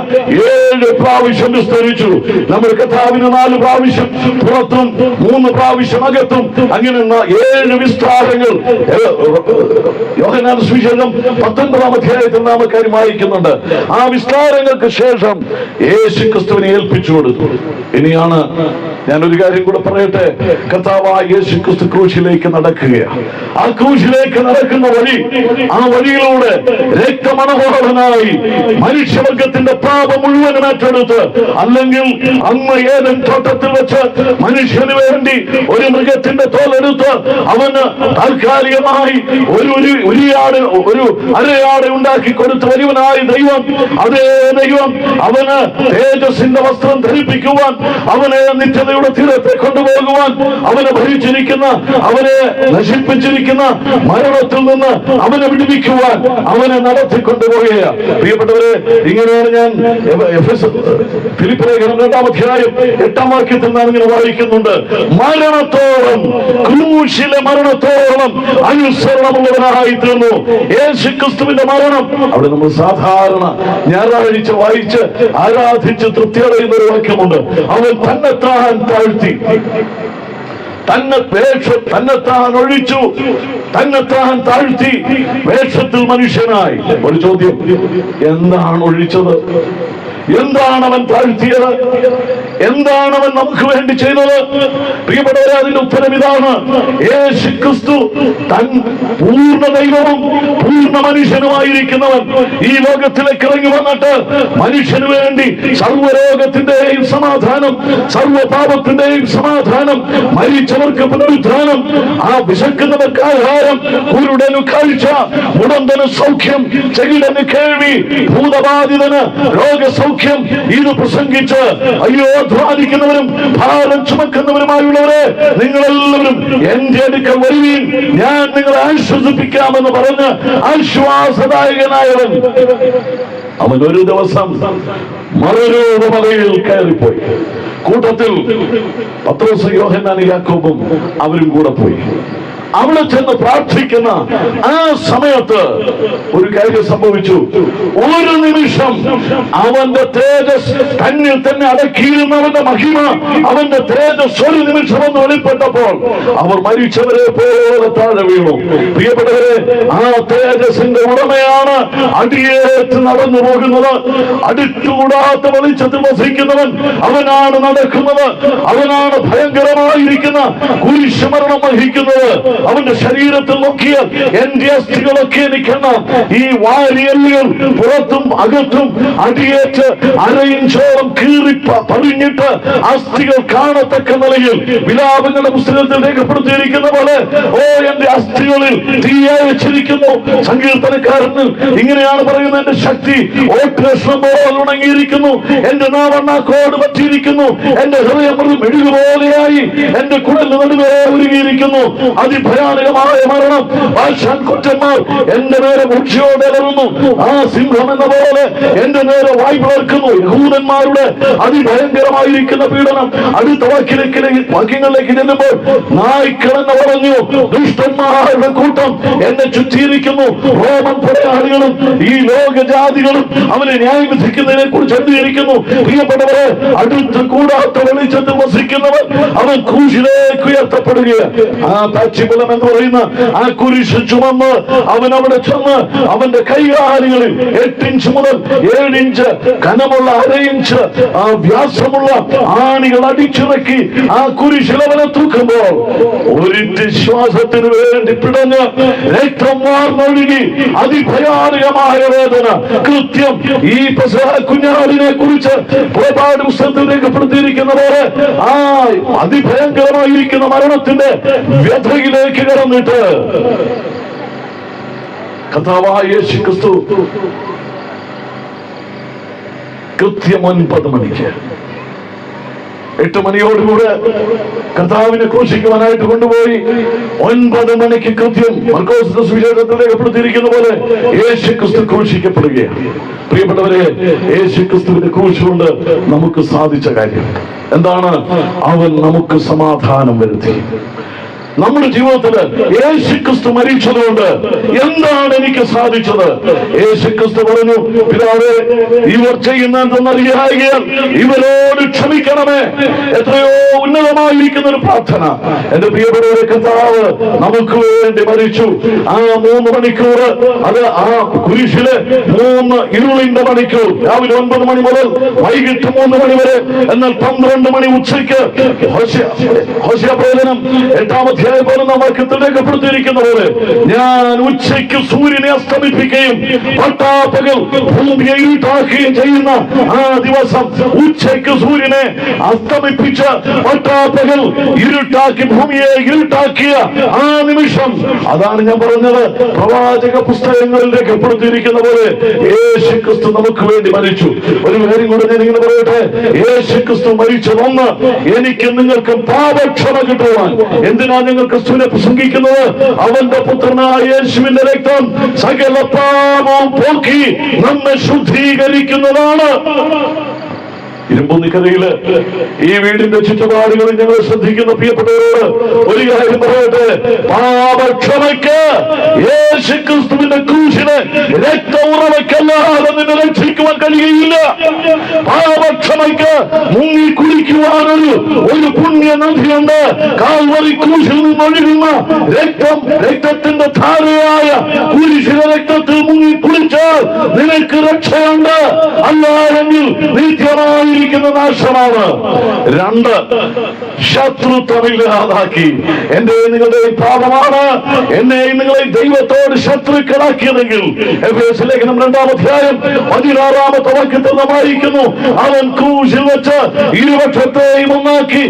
7 പ്രാവശ്യം വിസ്തരിച്ചു. നമ്മുടെ കർത്താവിന് 4 പ്രാവശ്യം പുറത്തും 3 പ്രാവശ്യം അകത്തും, അങ്ങനെ 7 വിസ്താരങ്ങൾ യോഹന്നാൻ സുവിശേഷം 19-ാം അധ്യായത്തിൽ നാം കാര്യം വായിക്കുന്നുണ്ട്. ആ വിസ്താരങ്ങൾക്ക് ശേഷം യേശു ക്രിസ്തുവിനെ ഏൽപ്പിച്ചു കൊടുത്തു. ഇനിയാണ് ഞാനൊരു കാര്യം കൂടെ പറയട്ടെ. കർത്താവായ യേശു ക്രിസ്തു ക്രൂശിലേക്ക് നടക്കുകയാണ്. ആ ക്രൂശിലേക്ക് നടക്കുന്ന വഴി, ആ വഴിയിലൂടെ രക്തമണവോളവനായി മനുഷ്യവർഗത്തിന്റെ പാപം മുഴുവനും ഏറ്റെടുത്ത്, അല്ലെങ്കിൽ അന്ന് ഏദൻ തോട്ടത്തിൽ വെച്ച് മനുഷ്യന് വേണ്ടി ഒരു മൃഗത്തിന്റെ തോലെടുത്ത് അവന് താൽക്കാലികമായി ഒരു അരയാട് ഉണ്ടാക്കി കൊടുത്ത വലിയവനായ ദൈവം, അതേ ദൈവം അവന് തേജസ്സിന്റെ വസ്ത്രം ധരിപ്പിക്കുവാൻ, അവനെ നിത്യതയുടെ തീരത്തെ കൊണ്ടുപോകുവാൻ, അവനെ ഭരിച്ചിരിക്കുന്ന, അവനെ നശിപ്പിച്ചിരിക്കുന്ന മരണത്തിൽ നിന്ന് അവനെ വിടുവിക്കുവാൻ അവനെ നടത്തിക്കൊണ്ടുപോവുകയാണ്. പ്രിയപ്പെട്ടവരെ, ഇങ്ങനെയാണ് ഞാൻ ഫിലിപ്പ് ലേഖനം 2-ാം അധ്യായം 8-ാം വാക്യത്തിൽ നാം ഇങ്ങനെ വായിക്കുന്നുണ്ട്. മരണത്തോളം, ക്രൂശിലെ മരണത്തോളം അനുസരണമുള്ളവനായി തീർന്നു യേശു ക്രിസ്തുവിന്റെ മരണം. അവിടെ നമ്മൾ സാധാരണ ഞായറാഴ്ച വായിച്ച് ആരാധിച്ച് തൃപ്തിയടയുന്ന ഒരു വാക്യമുണ്ട്. അവൻ തന്നെത്താൻ താഴ്ത്തി, തന്നെത്താൻ ഒഴിച്ചു, തന്നെത്താൻ താഴ്ത്തി, വേഷത്തിൽ മനുഷ്യനായി. ഒരു ചോദ്യം, എന്താണ് ഒഴിച്ചത്? എന്താണ് അവൻ താഴ്ത്തിയത്? എന്താണ് അവൻ നമുക്ക് വേണ്ടി ചെയ്തത്? പ്രിയപ്പെട്ടവരെ, അതിന്റെ ഉത്തരം ഇതാണ്. യേശു ക്രിസ്തു പൂർണ്ണ ദൈവവും പൂർണ്ണ മനുഷ്യനുമായിരിക്കുന്നവൻ ഈ ലോകത്തിലേക്ക് ഇറങ്ങി വന്നിട്ട് മനുഷ്യന് വേണ്ടി സർവ്വരോഗത്തിന്റെയും സമാധാനം, സർവ്വപാപത്തിന്റെയും സമാധാനം, മരിച്ചവർക്ക് പുനരുദ്ധാനം, ആ വിശക്കുന്നവർക്ക് ആഹാരം, കുരുടന് കാഴ്ച, മുടന്തന് സൗഖ്യം, ചെകിടന് കേൾവി, ഭൂതബാധിതന് രോഗസൗഖ്യം, ഇത് പ്രസംഗിച്ച് അയ്യോ അധ്വാനിക്കുന്നവരും ഭാരം ചുമക്കുന്നവരുമായുള്ളവരെ നിങ്ങളെല്ലാവരും എന്റെ അടുക്കൽ വരുവീൻ, ഞാൻ നിങ്ങളെ ആശ്വസിപ്പിക്കാമെന്ന് പറഞ്ഞ് ആശ്വാസദായകനായവൻ അവൻ ഒരു ദിവസം മറുരൂപമലയിൽ കയറിപ്പോയി. കൂട്ടത്തിൽ പത്രോസ്, യോഹന്നാൻ, യാക്കോബും അവരും കൂടെ പോയി. അവിടെ ചെന്ന് പ്രാർത്ഥിക്കുന്ന ആ സമയത്ത് ഒരു കാര്യം സംഭവിച്ചു. ഒരു നിമിഷം അവന്റെ തേജസ് തന്നിൽ തന്നെ അടക്കിയിരുന്നവന്റെ മഹിമ, അവന്റെ തേജസ് ഒരു നിമിഷം ഒന്ന് വെളിപ്പെട്ടപ്പോൾ അവർ മരിച്ചവരെ പോലെ താഴെ വീണു. പ്രിയപ്പെട്ടവരെ, ആ തേജസിന്റെ ഉടമയാണ് അടിയേറ്റ് നടന്നു പോകുന്നത്. അടുത്തുകൂടാത്ത വെളിച്ചത്തിൽ വസിക്കുന്നവൻ അവനാണ് നടക്കുന്നത്. അവനാണ് ഭയങ്കരമായിരിക്കുന്ന കുരിശുമരണം വഹിക്കുന്നത്. അവന്റെ ശരീരത്തിൽ നോക്കിയാൽ എന്റെ അസ്ഥികളൊക്കെ എനിക്കെണ്ണാം. ഈ വാരിയല്ലുകൾ പുറത്തും അകത്തും അടിയേറ്റ് അരയിഞ്ചോളം കീറി പതിഞ്ഞിട്ട് അസ്ഥികൾ കാണത്തക്ക നിലയിൽ വിലാപങ്ങളുടെ പുസ്തകത്തിൽ രേഖപ്പെടുത്തിയിരിക്കുന്ന പോലെ ഓ എന്റെ അസ്ഥികളിൽ തീയായി വെച്ചിരിക്കുന്നു. സങ്കീർത്തനക്കാരന് ഇങ്ങനെയാണ് പറയുന്നത്, എന്റെ ശക്തി ഓട്ടം പോലെ ഉണങ്ങിയിരിക്കുന്നു, എന്റെ നാവണ്ണാക്കോട് പറ്റിയിരിക്കുന്നു, എന്റെ ഹൃദയം മെഴുകുപോലെയായി എന്റെ കുടലിന് നടുവേ ഒരുങ്ങിയിരിക്കുന്നു. ഭയാനകമായ മരണം, ബാൽശാൻ കുറ്റന്മാർ എന്റെ നേരെ മുഖ്യോടെ ഇറങ്ങുന്നു. ആ സിംഹം എന്ന പോലെ എന്റെ നേരെ വായ് പിളർക്കുന്നു. യഹൂദന്മാരുടെ അതിഭയങ്കരമായിരിക്കുന്ന പീഡനം. അടുത്ത വാക്യങ്ങളിലേക്ക് ചെല്ലുമ്പോൾ നായ്ക്കളെന്ന് പറഞ്ഞു ദുഷ്ടന്മാരുടെ കൂട്ടം എന്നെ ചുറ്റിയിരിക്കുന്നു. റോമൻ പടയാളികളും ഈ ലോകജാതികളും അവനെ ന്യായം വിധിക്കുന്നതിനെ കുറിച്ച് എഴുതിയിരിക്കുന്നു. പ്രിയപ്പെട്ടവരെ, അടുത്ത് കൂടാത്ത വെളിച്ചത്തിൽ വസിക്കുന്നവൻ അവൻ ക്രൂശിലേക്ക് ഉയർത്തപ്പെടുകയാണ്. ആ പാച്ചിബലം എന്ന് പറയുന്ന ആ കുരിശ് ചുമന്ന് അവൻ അവിടെ ചെന്ന് അവന്റെ കൈകാലുകളിൽ 8 ഇഞ്ച് മുതൽ 7 ഇഞ്ച് കനമുള്ള, 1/2 ഇഞ്ച് വ്യാസമുള്ള ആണികൾ അടിച്ചിറക്കി ആ കുരിശിൽ അവനെ തൂക്കുമ്പോൾ ഒരു ശ്വാസത്തിന് വേണ്ടി പിടഞ്ഞ് രക്തം വാർന്നൊഴുകി അതിഭയാനകമായ വേദന. കൃത്യം ഈ കുഞ്ഞാടിനെ കുറിച്ച് പുറപ്പാട് പുസ്തകത്തിൽ രേഖപ്പെടുത്തിയിരിക്കുന്ന പോലെ ആ അതിഭയങ്കരമായിരിക്കുന്ന മരണത്തിന്റെ വ്യഥയിലേക്ക് കടന്നിട്ട് കർത്താവായ യേശു ക്രിസ്തു കൃത്യം 9 മണിക്ക് 8 മണിയോടുകൂടെ കർത്താവിനെ ക്രൂശിക്കുവാനായിട്ട് കൊണ്ടുപോയി. 9 മണിക്ക് കൃത്യം മർക്കോസിന്റെ സുവിശേഷത്തിൽ രേഖപ്പെടുത്തിയിരിക്കുന്ന പോലെ യേശു ക്രിസ്തു ക്രൂശിക്കപ്പെടുകയാണ്. പ്രിയപ്പെട്ടവരെ, യേശു ക്രിസ്തുവിന്റെ ക്രൂശ് കൊണ്ട് നമുക്ക് സാധിച്ച കാര്യം എന്താണ്? അവൻ നമുക്ക് സമാധാനം വരുത്തി. നമ്മുടെ ജീവിതത്തില് യേശുക്രിസ്തു മരിച്ചതുകൊണ്ട് എന്താണ് എനിക്ക് സാധിച്ചത്? യേശുക്രിസ്തു പറഞ്ഞു, പിതാവേ, ഇവർ ചെയ്യുന്നതെന്നറിയാൻ ഇവരോട് ക്ഷമിക്കണമേ. എത്രയോ ഉന്നതമായിരിക്കുന്ന ഒരു പ്രാർത്ഥന. എന്റെ പ്രിയപ്പെട്ടവരെ, കർത്താവ് നമുക്ക് വേണ്ടി മരിച്ചു. ആ 3 മണിക്കൂർ, അത് ആ കുരിശിലെ 3 ഇരുളിന്റെ മണിക്കൂർ, രാവിലെ 9 മണി മുതൽ വൈകിട്ട് 3 മണി വരെ. എന്നാൽ 12 മണി ഉച്ചയ്ക്ക് ഹോശേയ പ്രവചനം 8-ാം വാക്യത്തിൽ രേഖപ്പെടുത്തിയിരിക്കുന്ന പോലെ ഞാൻ ഉച്ചയ്ക്ക് സൂര്യനെ അസ്തമിപ്പിക്കുകയും പട്ടാപ്പകൽ ഭൂമിയെ ഇരുട്ടാക്കുകയും ചെയ്യുന്ന ആ ദിവസം, ഉച്ചയ്ക്ക് സൂര്യനെ അസ്തമിപ്പിച്ച് പട്ടാപ്പകൽ ഇരുട്ടാക്കി ഭൂമിയെ ഇരുട്ടാക്കിയ ആ നിമിഷം, അതാണ് ഞാൻ പറഞ്ഞത്. പ്രവാചക പുസ്തകങ്ങളിൽ രേഖപ്പെടുത്തിയിരിക്കുന്ന പോലെ യേശു ക്രിസ്തു നമുക്ക് വേണ്ടി മരിച്ചു. ഒരു കാര്യം കൂടെ ഞാൻ ഇങ്ങനെ പറയട്ടെ, യേശു ക്രിസ്തു മരിച്ചതൊന്ന് എനിക്ക് നിങ്ങൾക്കും പാപക്ഷമ കിട്ടുവാൻ. എന്തിനാ നിങ്ങൾ ക്രിസ്തുവിനെ പ്രസംഗിക്കുന്നത്? അവന്റെ പുത്രനായ യേശുവിന്റെ രക്തം സകല പാപവും പോക്കി നമ്മെ ശുദ്ധീകരിക്കുന്നതാണ്. ഇരുമ്പുന്നിക്കരയില് ഈ വീടിന്റെ ചുറ്റുപാടുകളിൽ ഞങ്ങൾ ശ്രദ്ധിക്കുന്ന പ്രിയപ്പെട്ടവരോട് ഒരു കാര്യം പറയട്ടെ, പാപക്ഷമയ്ക്ക് യേശുക്രിസ്തുവിന്റെ ക്രൂശിന് രക്ത ഉറവയ്ക്കല്ലാതെ നിന്റെ രക്ഷിക്കുവാൻ കഴിയുകയില്ല. പാപക്ഷമയ്ക്ക് മുങ്ങി കുടിക്കുവാനൊരു പുണ്യ നദിയുണ്ട്. കാൽവരി ക്രൂശിൽ നിന്നൊഴുകുന്ന രക്തത്തിന്റെ ധാരയായ കുരിശിലെ രക്തത്തിൽ മുങ്ങി കുളിച്ചാൽ നിനക്ക് രക്ഷയുണ്ട്. അല്ലായെങ്കിൽ നിത്യമായിരിക്കുന്ന നാശമാണ്. 2, ശത്രുത്വമില്ലാതാക്കി. എന്റെ നിങ്ങളുടെ പാപമാണ് എന്നെ നിങ്ങളെ ദൈവത്തോട് ശത്രുക്കളാക്കിയതെങ്കിൽ എഫേസ്യ ലേഖനം 2-ാം അധ്യായം 16-ാമത്തെ വാക്യത്തിൽ നാം വായിക്കുന്നു, അവൻ ക്രൂശിൽ വെച്ച് ഇരുപക്ഷത്തെയും ഒന്നാക്കി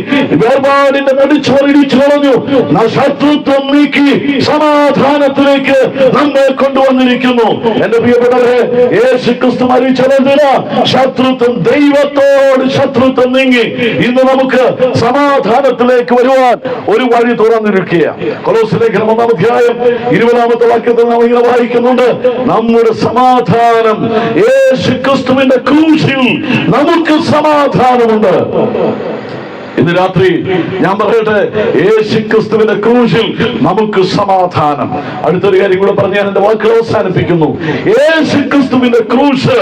വേർപാടിന്റെ നടിച്ചുവർ ഇടിച്ചു കളഞ്ഞു. ശത്രുത്വം നീക്കി സമാധാനത്തിലേക്ക് നമ്മെ കൊണ്ടുവന്നിരിക്കുന്നു. എന്റെ പ്രിയപ്പെട്ടവരെ, യേശുക്രിസ്തു മരിച്ചതെന്തിനാ? ശത്രുത്വം, ദൈവത്തോട് ശത്രുത്വം നീങ്ങി ഇന്ന് നമുക്ക് സമാധാനത്തിലേക്ക് വരുവാൻ ഒരു വഴി തുറന്നിരിക്കുകയാണ്. കൊലോസ്യ ലേഖനം 1-ാം അധ്യായം 20-ാമത്തെ വാക്യത്തിൽ നാം ഇങ്ങനെ വായിക്കുന്നുണ്ട്, നമ്മുടെ സമാധാനം യേശുക്രിസ്തുവിന്റെ ക്രൂശിൽ നമുക്ക് സമാധാനമുണ്ട്. ഇന്ന് രാത്രി ഞാൻ പറയട്ടെ, യേശുക്രിസ്തുവിന്റെ ക്രൂശിൽ നമുക്ക് സമാധാനം. അടുത്തൊരു കാര്യം കൂടെ പറഞ്ഞ് ഞാൻ എന്റെ വാക്കുകൾ അവസാനിപ്പിക്കുന്നു. യേശുക്രിസ്തുവിന്റെ ക്രൂശ്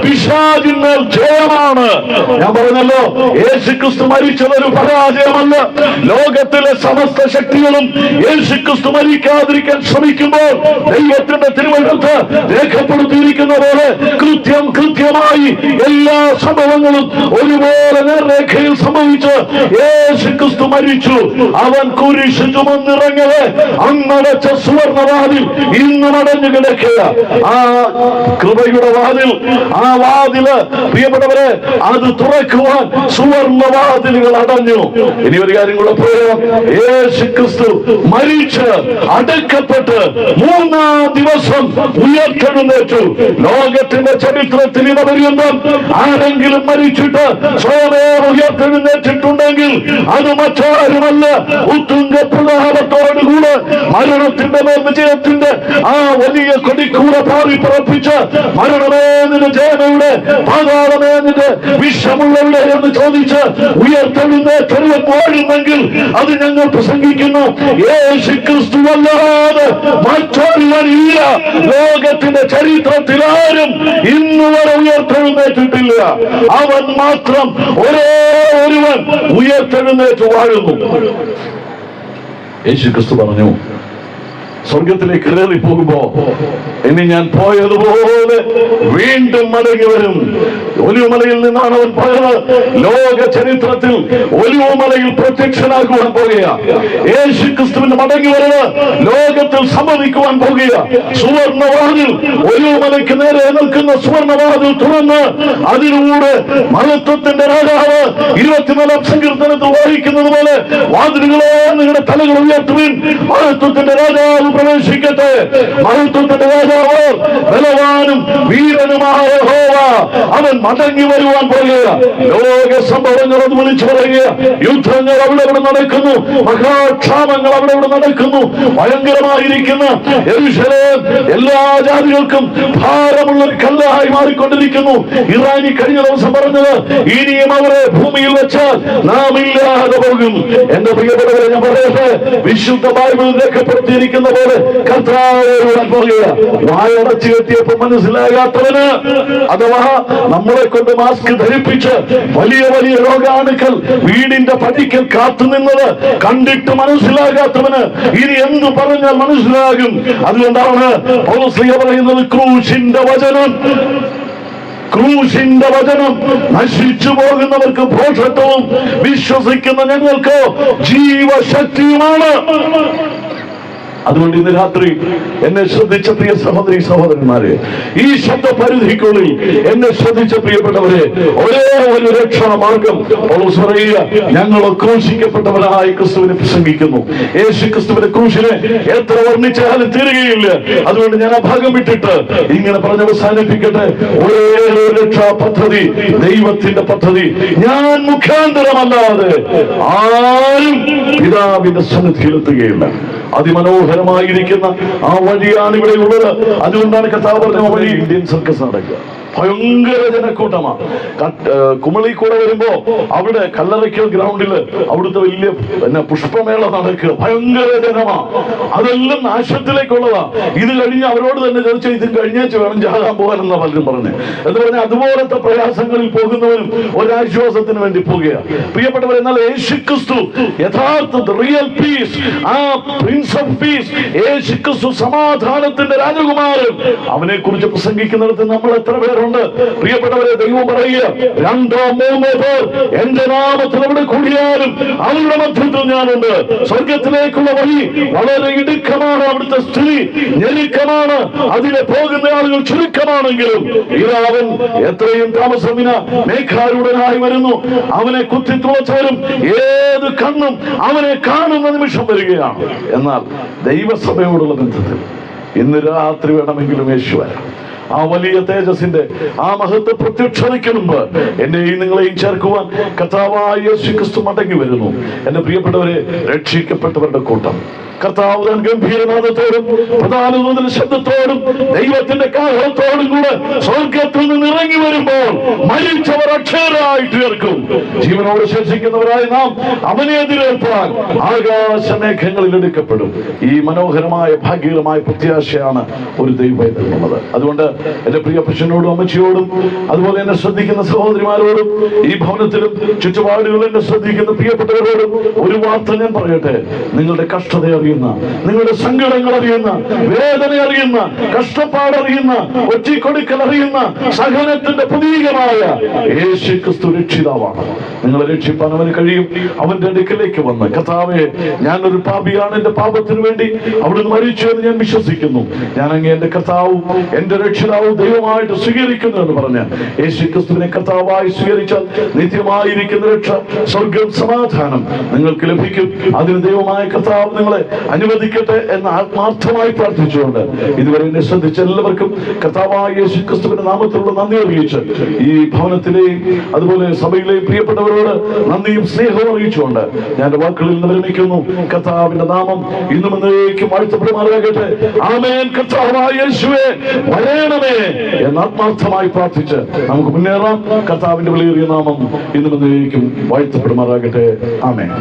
പിശാചിന്മേൽ ജയമാണ്. ഞാൻ പറഞ്ഞല്ലോ, യേശുക്രിസ്തു മരിച്ചതൊരു പരാജയമല്ല. ലോകത്തിലെ സമസ്ത ശക്തികളും യേശുക്രിസ്തു മരിക്കാതിരിക്കാൻ ശ്രമിക്കുമ്പോൾ ദൈവത്തിന്റെ തിരുവചനത്തിൽ രേഖപ്പെടുത്തിയിരിക്കുന്ന പോലെ കൃത്യമായി എല്ലാ സംഭവങ്ങളും ഒരുപോലെ നേർരേഖയിൽ സംഭവിച്ച് യേശുക്രിസ്തു മരിച്ചു. അവൻ കുരിശ് ചുമന്നിറങ്ങവേ അന്നടച്ച സുവർണവാതിൽ ഇന്നും അടഞ്ഞു കിടക്കുക. ആ കൃപയുടെ വാതിൽ, ആ വാതില് പ്രിയപ്പെട്ടവരെ, അത് തുറക്കുവാൻ സുവർണവാതിലുകൾ അടഞ്ഞു. ഇനി ഒരു കാര്യം കൂടെ പറയാം. യേശുക്രിസ്തു മരിച്ച് അടക്കപ്പെട്ട് 3-ാം ദിവസം ഉയർത്തെഴുന്നേറ്റു. ലോകത്തിന്റെ ചരിത്രത്തിൽ ഇടപര്യന്തം ആരെങ്കിലും മരിച്ചിട്ട് സ്വയമേ ഉയർത്തെഴുന്നേറ്റിട്ടുണ്ട് െങ്കിൽ അത് മറ്റാരുമല്ല, ഉത്തുംഗ പ്രതാപത്തോടുകൂടെ മരണത്തിന്റെ മേൽ വിജയത്തിന്റെ ആ വലിയ കൊടിക്കൂടെ പാറി പറപ്പിച്ച് മരണമേ നിന്റെ ജയമയുടെ, പാതാളമേ നിന്റെ വിഷമുള്ളവിടെ എന്ന് ചോദിച്ച് ഉയർത്തെഴുന്നേറ്റൊരുവൻ വാഴുന്നെങ്കിൽ അത് ഞങ്ങൾ പ്രസംഗിക്കുന്നു. യേശുക്രിസ്തുവല്ലാതെ മറ്റൊരുവനില്ല. ലോകത്തിന്റെ ചരിത്രത്തിൽ ആരും ഇന്നുവരെ ഉയർത്തെഴുന്നേറ്റിട്ടില്ല. അവൻ മാത്രം ഒരേ ഒരുവൻ ഉയർത്തെഴുന്നേറ്റ് വാഴുന്നു. യേശുക്രിസ്തു പറഞ്ഞു, സ്വർഗത്തിലേക്ക് കയറി പോകുമ്പോ ഇനി ഞാൻ പോയതുപോലെ വീണ്ടും മടങ്ങി വരും. ഒലിവുമലയിൽ നിന്നാണ് അവൻ പോയത്. ലോക ചരിത്രത്തിൽ ഒലിവുമലയിൽ പ്രത്യക്ഷനാകുവാൻ പോകുക. യേശുക്രിസ്തുവിന്റെ മടങ്ങി വരവ് ലോകത്തിൽ സംഭവിക്കുവാൻ പോകുക. സുവർണവാതിൽ, ഒലിവുമലയ്ക്ക് നേരെ നിൽക്കുന്ന സുവർണവാതിൽ തുറന്ന് അതിലൂടെ മഹത്വത്തിന്റെ രാജാവ് 24-ാം സങ്കീർത്തനത്തിൽ വായിക്കുന്നത് പോലെ, വാതിലുകളെ നിങ്ങളുടെ തലകൾ ഉയർത്തുവിൻ, മഹത്വത്തിന്റെ രാജാവ് പ്രവേശിക്കട്ടെ. മഹത്വത്തിന്റെ രാജാവ് ബലവാനും വീരനുമായ യഹോവ അവൻ മടങ്ങി വരുവാൻ പോകുക. ലോക സംഭവങ്ങൾ അത് വിളിച്ചു പറയുക. യുദ്ധങ്ങൾ അവിടെ നടക്കുന്നു, മഹാക്ഷാമങ്ങൾ അവിടെ നടക്കുന്നു. ഭയങ്കരമായിരിക്കുന്ന യെരൂശലേം എല്ലാ ജാതികൾക്കും ഭാരമുള്ള ഒരു കല്ലായി മാറിക്കൊണ്ടിരിക്കുന്നു. ഇറാനി കഴിഞ്ഞ ദിവസം പറഞ്ഞത്, ഇനിയും അവരെ ഭൂമിയിൽ വെച്ചാൽ നാം ഇല്ലാതെ പോകും. എന്റെ പ്രിയപ്പെട്ടവരെ, ഞാൻ പറയട്ടെ, വിശുദ്ധ ബൈബിളിൽ രേഖപ്പെടുത്തിയിരിക്കുന്ന പോലെ കർത്താവിനോട് പോകുക. വായടച്ചു കെട്ടിയപ്പോൾ മനസ്സിലാകാത്തവന്, അഥവാ നമ്മളെ കൊണ്ട് മാസ്ക് ധരിപ്പിച്ച് വലിയ വലിയ രോഗാണുക്കൾ വീടിന്റെ പടിക്കൽ കാത്തുനിന്നത് കണ്ടിട്ട് മനസ്സിലാകാത്തവന് ഇനി എന്തു പറഞ്ഞാൽ മനസ്സിലാകും. അതുകൊണ്ടാണ് പൗലോസ് പറയുന്നത്, ക്രൂശിന്റെ വചനം നശിച്ചു പോകുന്നവർക്ക് ഭോഷത്വവും വിശ്വസിക്കുന്ന ഞങ്ങൾക്ക് ജീവശക്തിയുമാണ്. അതുകൊണ്ട് ഇന്ന് രാത്രി എന്നെ ശ്രദ്ധിച്ച പ്രിയ സഹോദരി സഹോദരന്മാരെ, ഈ ശബ്ദ പരിധിക്കുള്ളിൽ എന്നെ ശ്രദ്ധിച്ച പ്രിയപ്പെട്ടവരെ, ഒരേ ഒരു രക്ഷണ മാർഗം പൗലോസ് പറയുക, ഞങ്ങൾ ക്രൂശിക്കപ്പെട്ടവരായ ക്രിസ്തുവിനെ പ്രസംഗിക്കുന്നു. യേശു ക്രിസ്തുവിന്റെ ക്രൂശിനെ എത്ര വർണ്ണിച്ചാലും തീരുകയില്ല. അതുകൊണ്ട് ഞാൻ ആ ഭാഗം വിട്ടിട്ട് ഇങ്ങനെ പറഞ്ഞ് അവസാനിപ്പിക്കട്ടെ. ഒരേ ഒരു രക്ഷാ പദ്ധതി, ദൈവത്തിന്റെ പദ്ധതി. ഞാൻ മുഖാന്തരമല്ലാതെ ആരും പിതാവിന്റെ സന്നിധിയിലെത്തുകയില്ല. അതിമനോഹരമായിരിക്കുന്ന ആ വഴിയാണ് ഇവിടെ ഉള്ളത്. അതുകൊണ്ടാണ് കർത്താവ് പറഞ്ഞ വഴി ഇന്ത്യൻ സർക്കസ് നടക്കുക. ഭയങ്കര ജനക്കൂട്ടമാണ്. കുമളി കൂടെ വരുമ്പോ അവിടെ കല്ലറയ്ക്കൽ ഗ്രൗണ്ടില് അവിടുത്തെ വലിയ പുഷ്പമേള നടക്കുക, ഭയങ്കര ജനമാ. അതെല്ലാം നാശത്തിലേക്കുള്ളതാ. ഇത് കഴിഞ്ഞ് അവരോട് തന്നെ ചോദിച്ചാൽ ഇത് കഴിഞ്ഞേച്ച് വേണം ജാകാൻ പോകാനെന്നാ പലരും പറഞ്ഞു. എന്ന് പറഞ്ഞാൽ അതുപോലത്തെ പ്രയാസങ്ങളിൽ പോകുന്നവരും ഒരാശ്വാസത്തിന് വേണ്ടി പോവുകയാണ്. പ്രിയപ്പെട്ടവർ, എന്നാൽ യേശുക്രിസ്തു യഥാർത്ഥ റിയൽ പീസ്, ആ പ്രിൻസ് ഓഫ് പീസ്, യേശുക്രിസ്തു സമാധാനത്തിന്റെ രാജകുമാരൻ, അവനെ കുറിച്ച് പ്രസംഗിക്കുന്നിടത്ത് നമ്മൾ എത്ര പേരുണ്ട്? പ്രിയപ്പെട്ടവരെ, ദൈവം പറയുക, 2-3 പേർ എന്റെ നാമത്തിൽ അവിടെ കൂടിയാലും അവരുടെ മധ്യത്തിൽ ഞാനുണ്ട്. സ്വർഗത്തിലേക്കുള്ള വഴി വളരെ ഇടുക്കമാണ്, അവിടുത്തെ സ്ഥിതി ഞെരുക്കമാണ്, അതിലെ പോകുന്ന ആളുകൾ ചുരുക്കമാണെങ്കിലും ഇതാവൻ എത്രയും താമസമിന മേഘാരൂഢനായി വരുന്നു. അവനെ കുത്തിത്തുളച്ചവരും ഏത് കണ്ണും അവനെ കാണുന്ന നിമിഷം വരികയാണ്. എന്നാൽ ദൈവസഭയോടുള്ള ബന്ധത്തിൽ ഇന്ന് രാത്രി വേണമെങ്കിലും യേശു വരാം. ആ വലിയ തേജസ്സിന്റെ ആ മഹത്വ പ്രത്യക്ഷതയ്ക്ക് മുമ്പ് എന്നെയും നിങ്ങളെയും ചേർക്കുവാൻ കർത്താവായ യേശുക്രിസ്തു മടങ്ങി വരുന്നു. എന്റെ പ്രിയപ്പെട്ടവരെ, രക്ഷിക്കപ്പെട്ടവരുടെ കൂട്ടം കർത്താവ് തൻ ഗംഭീരനാദത്തോടും പ്രധാന ദൂതന്റെ ശബ്ദത്തോടും ദൈവത്തിന്റെ കാഹളത്തോടും കൂടെ സ്വർഗത്തിൽ നിന്ന് ഇറങ്ങി വരുമ്പോൾ മരിച്ചവർ അക്ഷരായി തീർക്കും. ജീവനോട് ശേഷിക്കുന്നവരായി നാം അവനെ എതിരേൽപ്പാൻ ആകാശമേഘങ്ങളിൽ എടുക്കപ്പെടും. ഈ മനോഹരമായ ഭാഗ്യകരമായ പ്രത്യാശയാണ് ഒരു ദൈവത്തിനുള്ളത്. അതുകൊണ്ട് എന്റെ പ്രിയ പുരുഷനോടും അമ്മച്ചിയോടും അതുപോലെ എന്നെ ശ്രദ്ധിക്കുന്ന സഹോദരിമാരോടും ഈ ഭവനത്തിലും ചുറ്റുപാടുകളിൽ എന്നെ ശ്രദ്ധിക്കുന്ന പ്രിയപ്പെട്ടവരോടും ഒരു വാർത്ത ഞാൻ പറയട്ടെ. നിങ്ങളുടെ കഷ്ടത അറിയുന്ന, നിങ്ങളുടെ സങ്കടങ്ങൾ അറിയുന്ന, വേദന അറിയുന്ന, കഷ്ടപ്പാട് അറിയുന്ന, ഒറ്റിക്കൊടുക്കൽ അറിയുന്ന, സഹനത്തിന്റെ പ്രതീകമായ യേശുക്രിസ്തു രക്ഷിതാവാണ്. നിങ്ങളെ രക്ഷിപ്പാൻ അവന് കഴിയും. അവന്റെ അടുക്കലേക്ക് വന്ന്, കർത്താവേ, ഞാനൊരു പാപിയാണ്, എന്റെ പാപത്തിന് വേണ്ടി അവിടുന്ന് മരിച്ചു എന്ന് ഞാൻ വിശ്വസിക്കുന്നു, ഞാൻ അങ്ങ് എന്റെ കർത്താവും എന്റെ രക്ഷിതാവും ദൈവമായിട്ട് സ്വീകരിക്കുന്നു എന്ന് പറഞ്ഞ് യേശുക്രിസ്തുവിനെ കർത്താവായി സ്വീകരിച്ചാൽ നിത്യമായിരിക്കുന്ന രക്ഷ, സ്വർഗം, സമാധാനം നിങ്ങൾക്ക് ലഭിക്കും. അതിന് ദൈവമായ കർത്താവ് നിങ്ങളെ അനുവദിക്കട്ടെ എന്ന് ആത്മാർത്ഥമായി പ്രാർത്ഥിച്ചുകൊണ്ട് ഇതുവരെ എന്നെ ശ്രദ്ധിച്ച എല്ലാവർക്കും കർത്താവായ യേശുക്രിസ്തുവിന്റെ നാമത്തിലുള്ള നന്ദി അറിയിച്ച് ഈ ഭവനത്തിലെയും അതുപോലെ സഭയിലെയും പ്രിയപ്പെട്ടവരോട് നന്ദിയും സ്നേഹവും അറിയിച്ചുകൊണ്ട് ഞാൻ എന്റെ വാക്കുകളിൽ നിന്ന് വിരമിക്കുന്നു. കർത്താവിന്റെ നാമം ഇന്നും എന്നേക്കും വാഴ്ത്തപ്പെടുമാറാകട്ടെ. ആമേൻ. കർത്താവായ യേശുവേ വരേണമേ എന്ന് ആത്മാർത്ഥമായി പ്രാർത്ഥിച്ച് നമുക്ക് മുന്നേറാം. കർത്താവിന്റെ വിലയേറിയ നാമം ഇന്നും എന്നേക്കും വാഴ്ത്തപ്പെടുമാറാകട്ടെ. ആമേൻ.